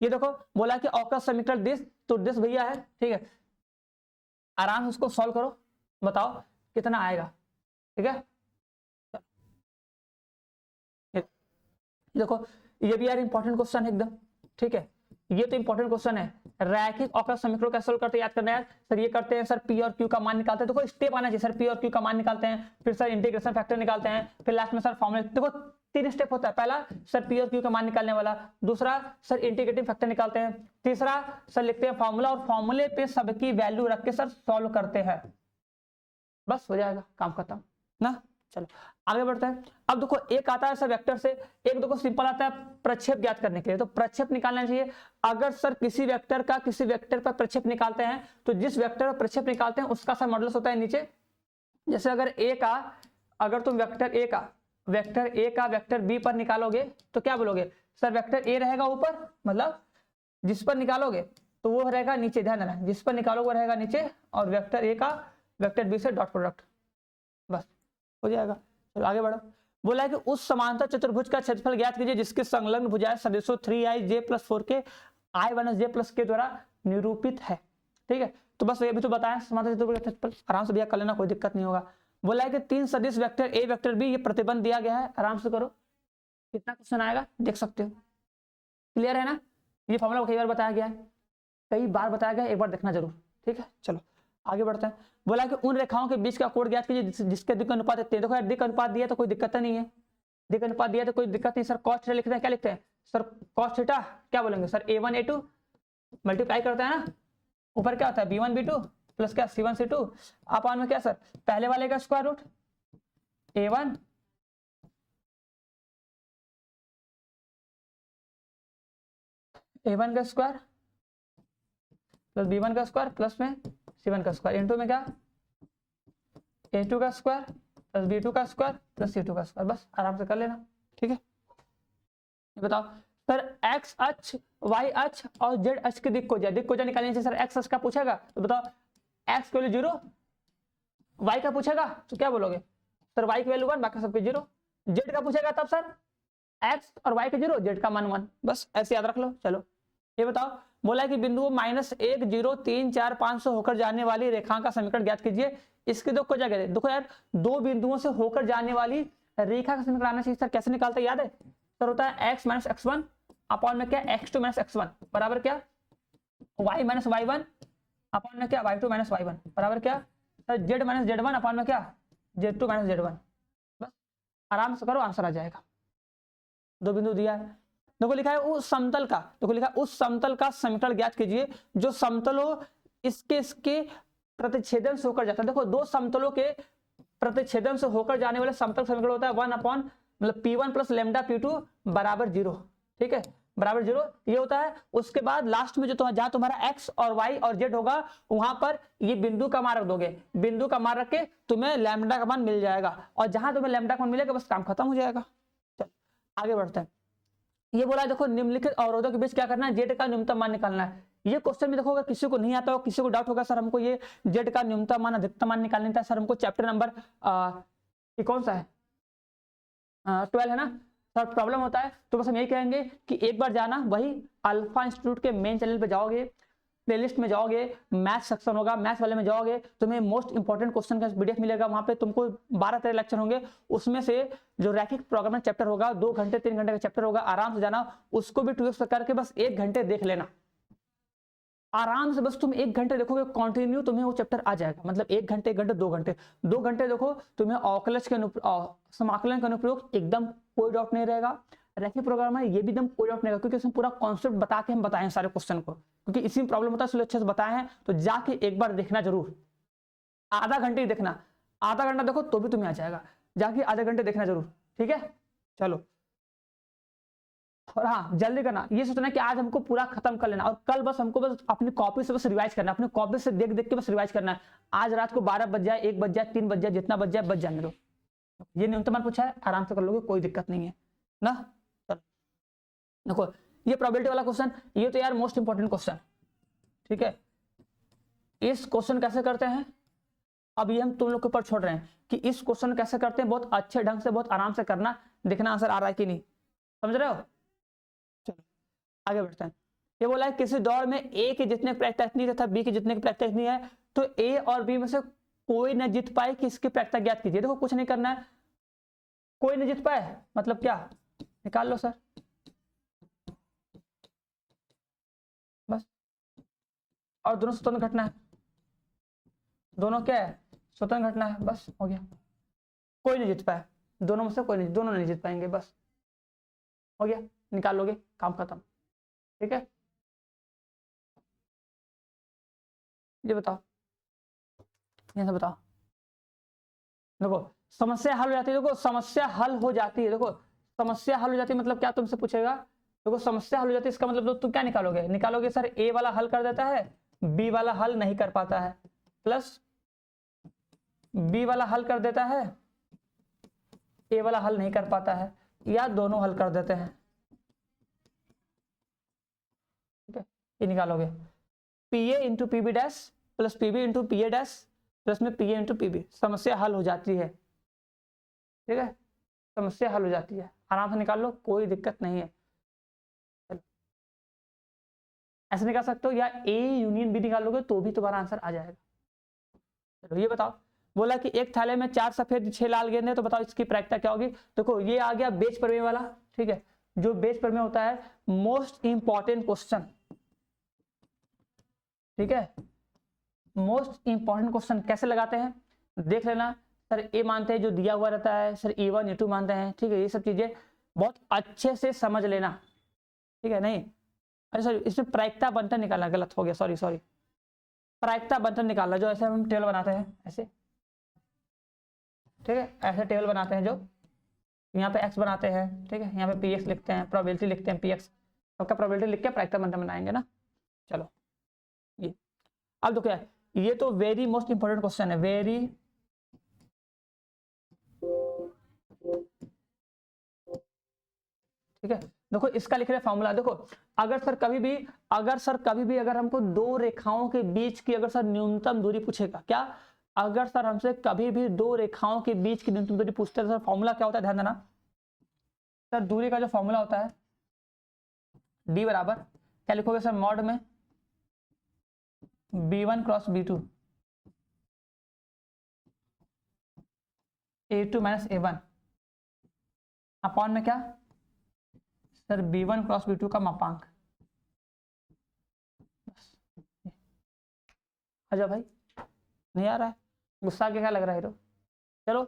ये देखो बोला कि अवकल समीकरण दिस तो दिस भैया है, ठीक है, आराम से उसको सॉल्व करो, बताओ कितना आएगा, ठीक है। देखो ये भी यार इंपॉर्टेंट क्वेश्चन है एकदम, ठीक है, ये तो इंपॉर्टेंट क्वेश्चन है। रैखिक अवकल समीकरण कैसे सोल्व करते हैं, याद करना यार, सर ये करते हैं सर p और q का मान निकालते हैं, देखो स्टेप आना चाहिए सर, p और q का मान निकालते हैं, फिर सर इंटीग्रेशन फैक्टर निकालते हैं, फिर लास्ट में सर फॉर्मूला, देखो 3 स्टेप होता है, पहला सर p और q का मान निकालने वाला, दूसरा सर इंटीग्रेटिंग फैक्टर निकालते हैं, तीसरा सर लिखते हैं फॉर्मूला, और फॉर्मूले पे सबकी वैल्यू रख के सर सॉल्व करते हैं, बस हो जाएगा काम खत्म, ना। चलो आगे बढ़ते हैं। अब देखो एक आता है सर वेक्टर से, एक देखो सिंपल आता है प्रक्षेप ज्ञात करने के लिए। तो प्रक्षेप निकालना चाहिए। अगर सर किसी वेक्टर पर प्रक्षेप निकालते हैं तो जिस वेक्टर पर प्रक्षेप निकालते हैं उसका सर मॉडुलस होता है नीचे। जैसे अगर तुम वेक्टर ए का वेक्टर बी पर निकालोगे तो क्या बोलोगे सर, वेक्टर ए रहेगा ऊपर, मतलब जिस पर निकालोगे तो वो रहेगा नीचे, ध्यान देना, जिस पर निकालोगे वो रहेगा नीचे, और वेक्टर ए का वेक्टर बी से डॉट प्रोडक्ट, बस हो जाएगा। चलो आगे बढ़ो। बोला है कि उस समांतर चतुर्भुज का क्षेत्रफल ज्ञात कीजिए जिसके संलग्न भुजाएं सदिशों 3i+4 के i-j+ द्वारा निरूपित है। ठीक है, तो बस ये भी तो बताया समांतर चतुर्भुज का क्षेत्रफल, आराम से भैया कर लेना, कोई दिक्कत नहीं होगा। बोला है कि 3 सदिश वेक्टर ए वेक्टर बी, ये प्रतिबंध दिया गया है, आराम से करो, कितना क्वेश्चन आएगा देख सकते हो। क्लियर है ना, ये फॉर्मूला कई बार बताया गया है, कई बार बताया गया है, एक बार देखना जरूर। ठीक है, चलो आगे बढ़ते हैं। बोला कि उन रेखाओं के बीच का कोण ज्ञात कीजिए जिसके दिक् अनुपात है। देखो यार दिक् अनुपात दिया तो कोई दिक्कत नहीं है, दिक् अनुपात दिया तो कोई दिक्कत नहीं। सर कॉस थीटा लिखते हैं, क्या लिखते हैं सर, कॉस थीटा क्या बोलेंगे सर, a1 a2 मल्टीप्लाई करते हैं ना, ऊपर क्या होता है b1 b2 प्लस क्या c1 c2 अपॉन में क्या सर, पहले वाले का स्क्वायर रूट a1 का स्क्वायर प्लस b1 का स्क्वायर प्लस में c1 का स्क्वायर इनटू में क्या a2 का स्क्वायर प्लस b2 का स्क्वायर प्लस c2 का स्क्वायर, बस आराम से कर लेना। ठीक है, ये बताओ सर x अक्ष y अक्ष और z अक्ष की दिक् को निकालनी चाहिए। सर x अक्ष का पूछेगा तो बताओ x की वैल्यू 0, y का पूछेगा तो क्या बोलोगे सर y की वैल्यू 1 बाकी सबके 0, z का पूछेगा तब सर x और y के 0 z का मान 1, बस ऐसे याद रख लो। चलो ये बताओ, बोला है कि बिंदुओं -1 0 3 4 5 से होकर जाने वाली रेखा का समीकरण ज्ञात कीजिए। इसके दो को जगह देखो यार, दो बिंदुओं से होकर जाने वाली रेखा का समीकरण आना चाहिए। सर कैसे निकालते याद है सर, होता है x - x1 अपॉन में क्या x2 - x1 बराबर क्या y - y1 अपॉन में क्या y2 - y1 बराबर क्या सर z - z1 अपॉन में क्या z2 - z1, बस आराम से करो आंसर आ जाएगा। दो बिंदु दिया है, देखो लिखा है उस समतल का, देखो लिखा है उस समतल का समीकरण ज्ञात कीजिए जो समतलों इसके प्रतिच्छेदन से होकर जाता है। देखो दो समतलों के प्रतिच्छेदन से होकर जाने वाले समतल समीकरण होता है 1 अपॉन मतलब p1 प्लस लैम्डा p2 बराबर 0। ठीक है, बराबर 0 ये होता है। उसके बाद लास्ट में जो जहां तुम्हारा x और y और z होगा वहां पर ये बिंदु का मान रख दोगे, बिंदु का मान रख के तुम्हें लैम्डा का मान मिल जाएगा, और जहां तुम्हें लैम्डा का मान मिलेगा बस काम खत्म हो जाएगा। चल आगे बढ़ते हैं। ये बोला है देखो निम्नलिखित अवरोधों के बीच क्या करना है, जेड का न्यूनतम मान निकालना है। ये क्वेश्चन में देखो अगर किसी को नहीं आता हो, किसी को डाउट होगा सर हमको ये जेड का न्यूनतम मान अधिकतम मान निकालना था, सर हमको चैप्टर नंबर कौन सा है 12 है ना सर, प्रॉब्लम होता है तो बस हम यही कहेंगे कि एक बार जाना वही अल्फा इंस्टीट्यूट के मेन चैनल पे जाओगे, प्लेलिस्ट में जाओगे, मैथ सेक्शन होगा, मैथ वाले में जाओगे, तुम्हें मोस्ट इंपॉर्टेंट क्वेश्चन का पीडीएफ मिलेगा, वहां पे तुमको 12-13 लेक्चर होंगे, उसमें से जो रैखिक प्रोग्रामिंग चैप्टर होगा 2 घंटे 3 घंटे का चैप्टर होगा, आराम से जाना उसको भी 2x करके बस 1 घंटे देख लेना आराम से, बस तुम 1 घंटे देखोगे कंटिन्यू तुम्हें वो चैप्टर आ जाएगा। मतलब 1 घंटे 1 घंटे 2 घंटे 2 घंटे देखो, तुम्हें अवकलज के समाकलन का अनुप्रयोग एकदम कोई डाउट नहीं रहेगा। रैखिक प्रोग्राम है ये भी एकदम कोई डाउट नहीं रहेगा, क्योंकि इसमें पूरा कॉन्सेप्ट बता के हम बताए हैं सारे क्वेश्चन को, क्योंकि इसी में प्रॉब्लम होता है इसलिए अच्छे से बताए हैं। तो जाके एक बार देखना जरूर, आधा घंटे ही देखना, आधा घंटा देखो तो भी तुम्हें आ जाएगा, जाके आधे घंटे देखना जरूर। ठीक है, चलो और हाँ जल्दी करना, ये सोचना कि आज हमको पूरा खत्म कर लेना, और कल बस हमको बस अपनी कॉपी से बस रिवाइज करना, अपनी कॉपी से देख देख के बस रिवाइज करना है। आज रात को 12 बज जाए, 1 बज जाए, 3 बज जाए, जितना बज जाए बज जाने दो। ये न्यूनतम मान पूछा है, आराम से कर लोगे, कोई दिक्कत नहीं है ना। चलो देखो ये प्रोबेबिलिटी वाला क्वेश्चन, ये तो यार मोस्ट इंपॉर्टेंट क्वेश्चन। ठीक है, इस क्वेश्चन कैसे करते हैं अब ये हम तुम लोग के ऊपर छोड़ रहे हैं कि इस क्वेश्चन कैसे करते हैं, बहुत अच्छे ढंग से बहुत आराम से करना, देखना आंसर आ रहा है कि नहीं, समझ रहे हो। चलो आगे बढ़ते हैं। ये बोला है किसी दौड़ में ए के जितने प्रत्याशी तथा बी के जितने प्रत्याशी नहीं है तो ए और बी में से कोई न जीत पाए कि इसकी प्रत्याशा ज्ञात कीजिए। देखो कुछ नहीं करना है, कोई नहीं जीत पाए मतलब क्या, निकाल लो सर बस, और दोनों स्वतंत्र घटना है, दोनों क्या है स्वतंत्र घटना है, बस हो गया। कोई नहीं जीत पाए, दोनों में से कोई नहीं, दोनों नहीं जीत पाएंगे, बस हो गया, निकाल लोगे काम खत्म। ठीक है, ये बताओ, यहाँ से बताओ। देखो समस्या हल हो जाती है। देखो समस्या हल हो जाती है, देखो समस्या हल हो जाती है मतलब क्या तुमसे पूछेगा, देखो समस्या हल हो जाती है इसका मतलब तुम क्या निकालोगे सर ए वाला हल कर देता है, बी वाला हल नहीं कर पाता है, प्लस बी वाला हल कर देता है, ए वाला हल नहीं कर पाता है, या दोनों हल कर देते हैं। ठीक है, ये निकालोगे P A into P B dash plus P B into P A dash plus में P A into P B, समस्या हल हो जाती है। ठीक है, समस्या हल हो जाती है, आराम से निकाल लो, कोई दिक्कत नहीं है। ऐसे निकाल सकते हो, या ए यूनियन बी निकालोगे तो भी तुम्हारा आंसर आ जाएगा। चलो ये बताओ, बोला कि एक थाले में 4 सफेद 6 लाल गेंद है, तो बताओ इसकी प्रायिकता क्या होगी। देखो ये आ गया बेस प्रमेय वाला। ठीक है, जो बेस प्रमेय होता है, मोस्ट इंपॉर्टेंट क्वेश्चन। ठीक है, मोस्ट इंपॉर्टेंट क्वेश्चन कैसे लगाते हैं देख लेना। सर ए मानते हैं जो दिया हुआ रहता है, सर E1 E2 मानते हैं। ठीक है, ये सब चीजें बहुत अच्छे से समझ लेना। ठीक है, नहीं अरे सॉरी, इसमें प्रायिकता बंटन निकालना गलत हो गया, सॉरी प्रायिकता बंटन निकालना, जो ऐसे हम टेबल बनाते हैं ऐसे। ठीक है, ऐसे टेबल बनाते हैं, जो यहाँ पे x बनाते हैं। ठीक है, यहाँ पे px लिखते हैं, प्रोबेबिलिटी लिखते हैं px, सबका प्रोबेबिलिटी लिख के प्रायिकता बंटन बनाएंगे ना। चलो ये अब देखो ये तो वेरी मोस्ट इंपोर्टेंट क्वेश्चन है, वेरी ठीक है। देखो इसका लिख रहे फॉर्मूला, देखो अगर सर कभी भी अगर हमको दो रेखाओं के बीच की अगर सर न्यूनतम दूरी पूछेगा, क्या अगर सर हमसे कभी भी दो रेखाओं के बीच की न्यूनतम दूरी पूछते हैं, सर फॉर्मूला क्या होता है ध्यान देना। सर दूरी का जो फॉर्मूला होता है d बराबर क्या लिखोगे सर, मॉड में b1 cross b2 a2 minus a1 upon में क्या सर b1 क्रॉस b2 का मापांक। अच्छा भाई नहीं आ रहा है, गुस्सा के क्या लग रहा है। चलो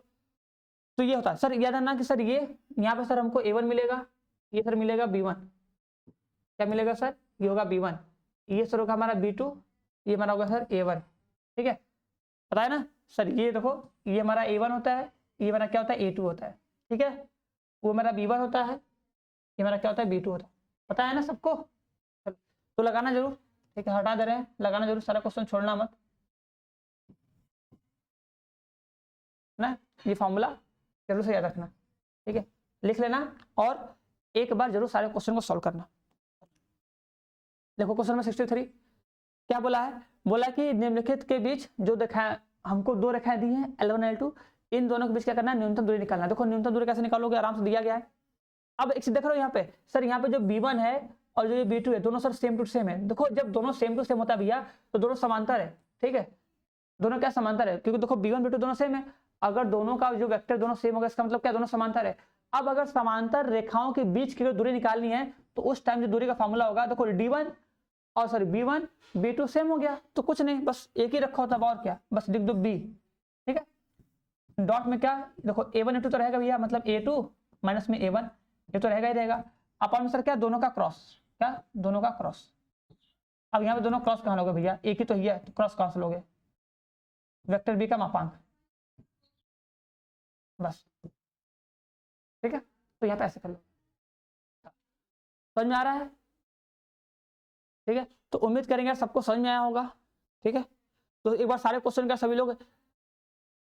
तो ये होता है सर, याद रखना कि सर ये यहाँ पे सर हमको a1 मिलेगा, ये सर मिलेगा b1, क्या मिलेगा सर, ये होगा b1, ये सर होगा हमारा b2, ये हमारा होगा सर a1। ठीक है, पता है ना सर, ये देखो ये हमारा a1 होता है, ये हमारा क्या होता है a2 होता है। ठीक है, वो हमारा b1 होता है, ये हमारा क्या होता है b2 होता है, पता है ना सबको। तो लगाना जरूर। ठीक है, हटा दे रहे हैं, लगाना जरूर, सारा क्वेश्चन छोड़ना मत ना, ये फॉर्मूला जरूर से याद रखना। ठीक है, लिख लेना और एक बार जरूर सारे क्वेश्चन को सॉल्व करना। देखो क्वेश्चन नंबर 63 क्या बोला है, बोला कि निम्नलिखित के बीच जो दिखाया, हमको दो रेखाएं दी हैं L1 L2, इन दोनों के बीच क्या करना है, न्यूनतम दूरी निकालना है। देखो न्यूनतम दूरी कैसे निकालोगे, आराम से दिया गया है। अब एक चीज देख रहे हो यहाँ पे सर, यहाँ पे जो b1 है और जो ये b2 है, दोनों सर सेम टू सेम है। देखो जब दोनों सेम टू सेम होता है भैया, तो दोनों समांतर है। ठीक है, दोनों क्या समांतर है, क्योंकि देखो b1 b2 दोनों सेम है। अगर दोनों का जो वेक्टर दोनों सेम होगा, इसका मतलब क्या, दोनों समांतर है। अब अगर समांतर रेखाओं के बीच की दूरी निकालनी है, तो उस टाइम जो दूरी का फॉर्मूला होगा, देखो d1 और सॉरी b1 b2 सेम हो गया, तो कुछ नहीं, बस एक ही रखा होता, और क्या, बस लिख दो b। ठीक है, डॉट में क्या, देखो a1 a2 तो रहेगा भैया, मतलब a2 माइनस में a1, ये तो रहेगा ही रहेगा। अपन सर क्या, दोनों का क्रॉस, क्या दोनों का क्रॉस। अब यहाँ पे दोनों क्रॉस कहाँ लोगे भैया, एक ही तो है, तो क्रॉस कहाँ से लोगे, वेक्टर बी का मापांक, बस। ठीक है, तो यहाँ पे ऐसे कर लो, समझ में आ रहा है। ठीक है, तो उम्मीद करेंगे सबको समझ में आया होगा। ठीक है, तो एक बार सारे क्वेश्चन का सभी लोग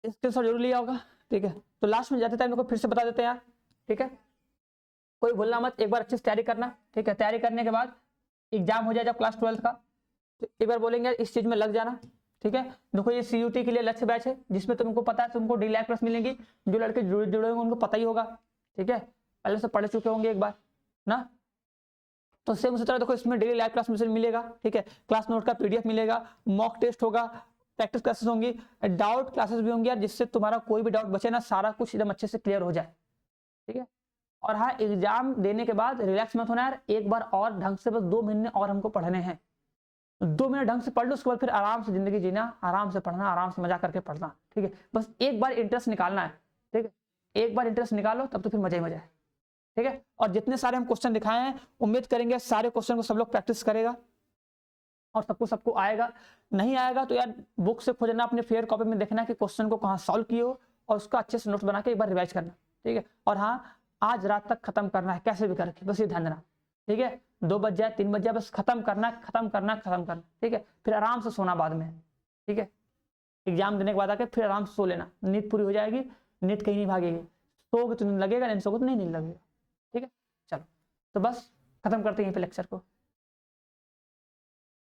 स्क्रीनशॉट जरूर लिया होगा। ठीक है, तो लास्ट में जाते टाइम मेरे को फिर से बता देते हैं यार। ठीक है, कोई भूलना मत, एक बार अच्छे से तैयारी करना। ठीक है, तैयारी करने के बाद एग्जाम हो जाए जब क्लास 12 का, तो एक बार बोलेंगे इस चीज में लग जाना। ठीक है, देखो ये CUT के लिए लक्ष्य बैच है, जिसमें तुमको पता है तुमको D-Live प्लस मिलेंगी, जो लड़के जुड़े होंगे उनको पता ही होगा। ठीक है, पहले से पढ़ चुके होंगे एक बार ना, तो सेम उसी तरह देखो इसमें डेली लाइव क्लास मिलेगा। ठीक है, क्लास नोट का PDF मिलेगा, मॉक टेस्ट होगा, प्रैक्टिस क्लासेस होंगी, डाउट क्लासेस भी होंगी यार, जिससे तुम्हारा कोई भी डाउट बचे ना, सारा कुछ एकदम अच्छे से क्लियर हो जाए। ठीक है, और हाँ एग्जाम देने के बाद रिलैक्स मत होना यार, एक बार और ढंग से, बस 2 महीने और हमको पढ़ने हैं, 2 महीने ढंग से पढ़ लो, उसके बाद फिर आराम से जिंदगी जीना, आराम से पढ़ना, आराम से मजा करके पढ़ना। ठीक है, बस एक बार इंटरेस्ट निकालना है। ठीक है, एक बार इंटरेस्ट निकालो, तब तो फिर मजा ही मजा है। ठीक है, और जितने सारे हम क्वेश्चन दिखाए हैं, उम्मीद करेंगे सारे क्वेश्चन को सब लोग प्रैक्टिस करेगा और सबको आएगा। नहीं आएगा तो यार बुक से खोजना, अपने फेयर कॉपी में देखना कि क्वेश्चन को कहाँ सॉल्व किए हो, और उसका अच्छे से नोट्स बना के एक बार रिवाइज करना, ठीक है। और हाँ, आज रात तक खत्म करना है कैसे भी करके, बस ये ध्यान देना, ठीक है। 2 बज जाए 3 बज जाए, बस खत्म करना, ठीक है। फिर आराम से सोना बाद में, ठीक है। एग्जाम देने के बाद आके फिर आराम से सो लेना, नींद पूरी हो जाएगी, नींद कहीं नहीं भागेगी। सोगे तो नींद लगेगा, नहीं सोगे तो नहीं नींद लगेगा, ठीक है। चलो तो बस खत्म करते हैं यहीं पे लेक्चर को।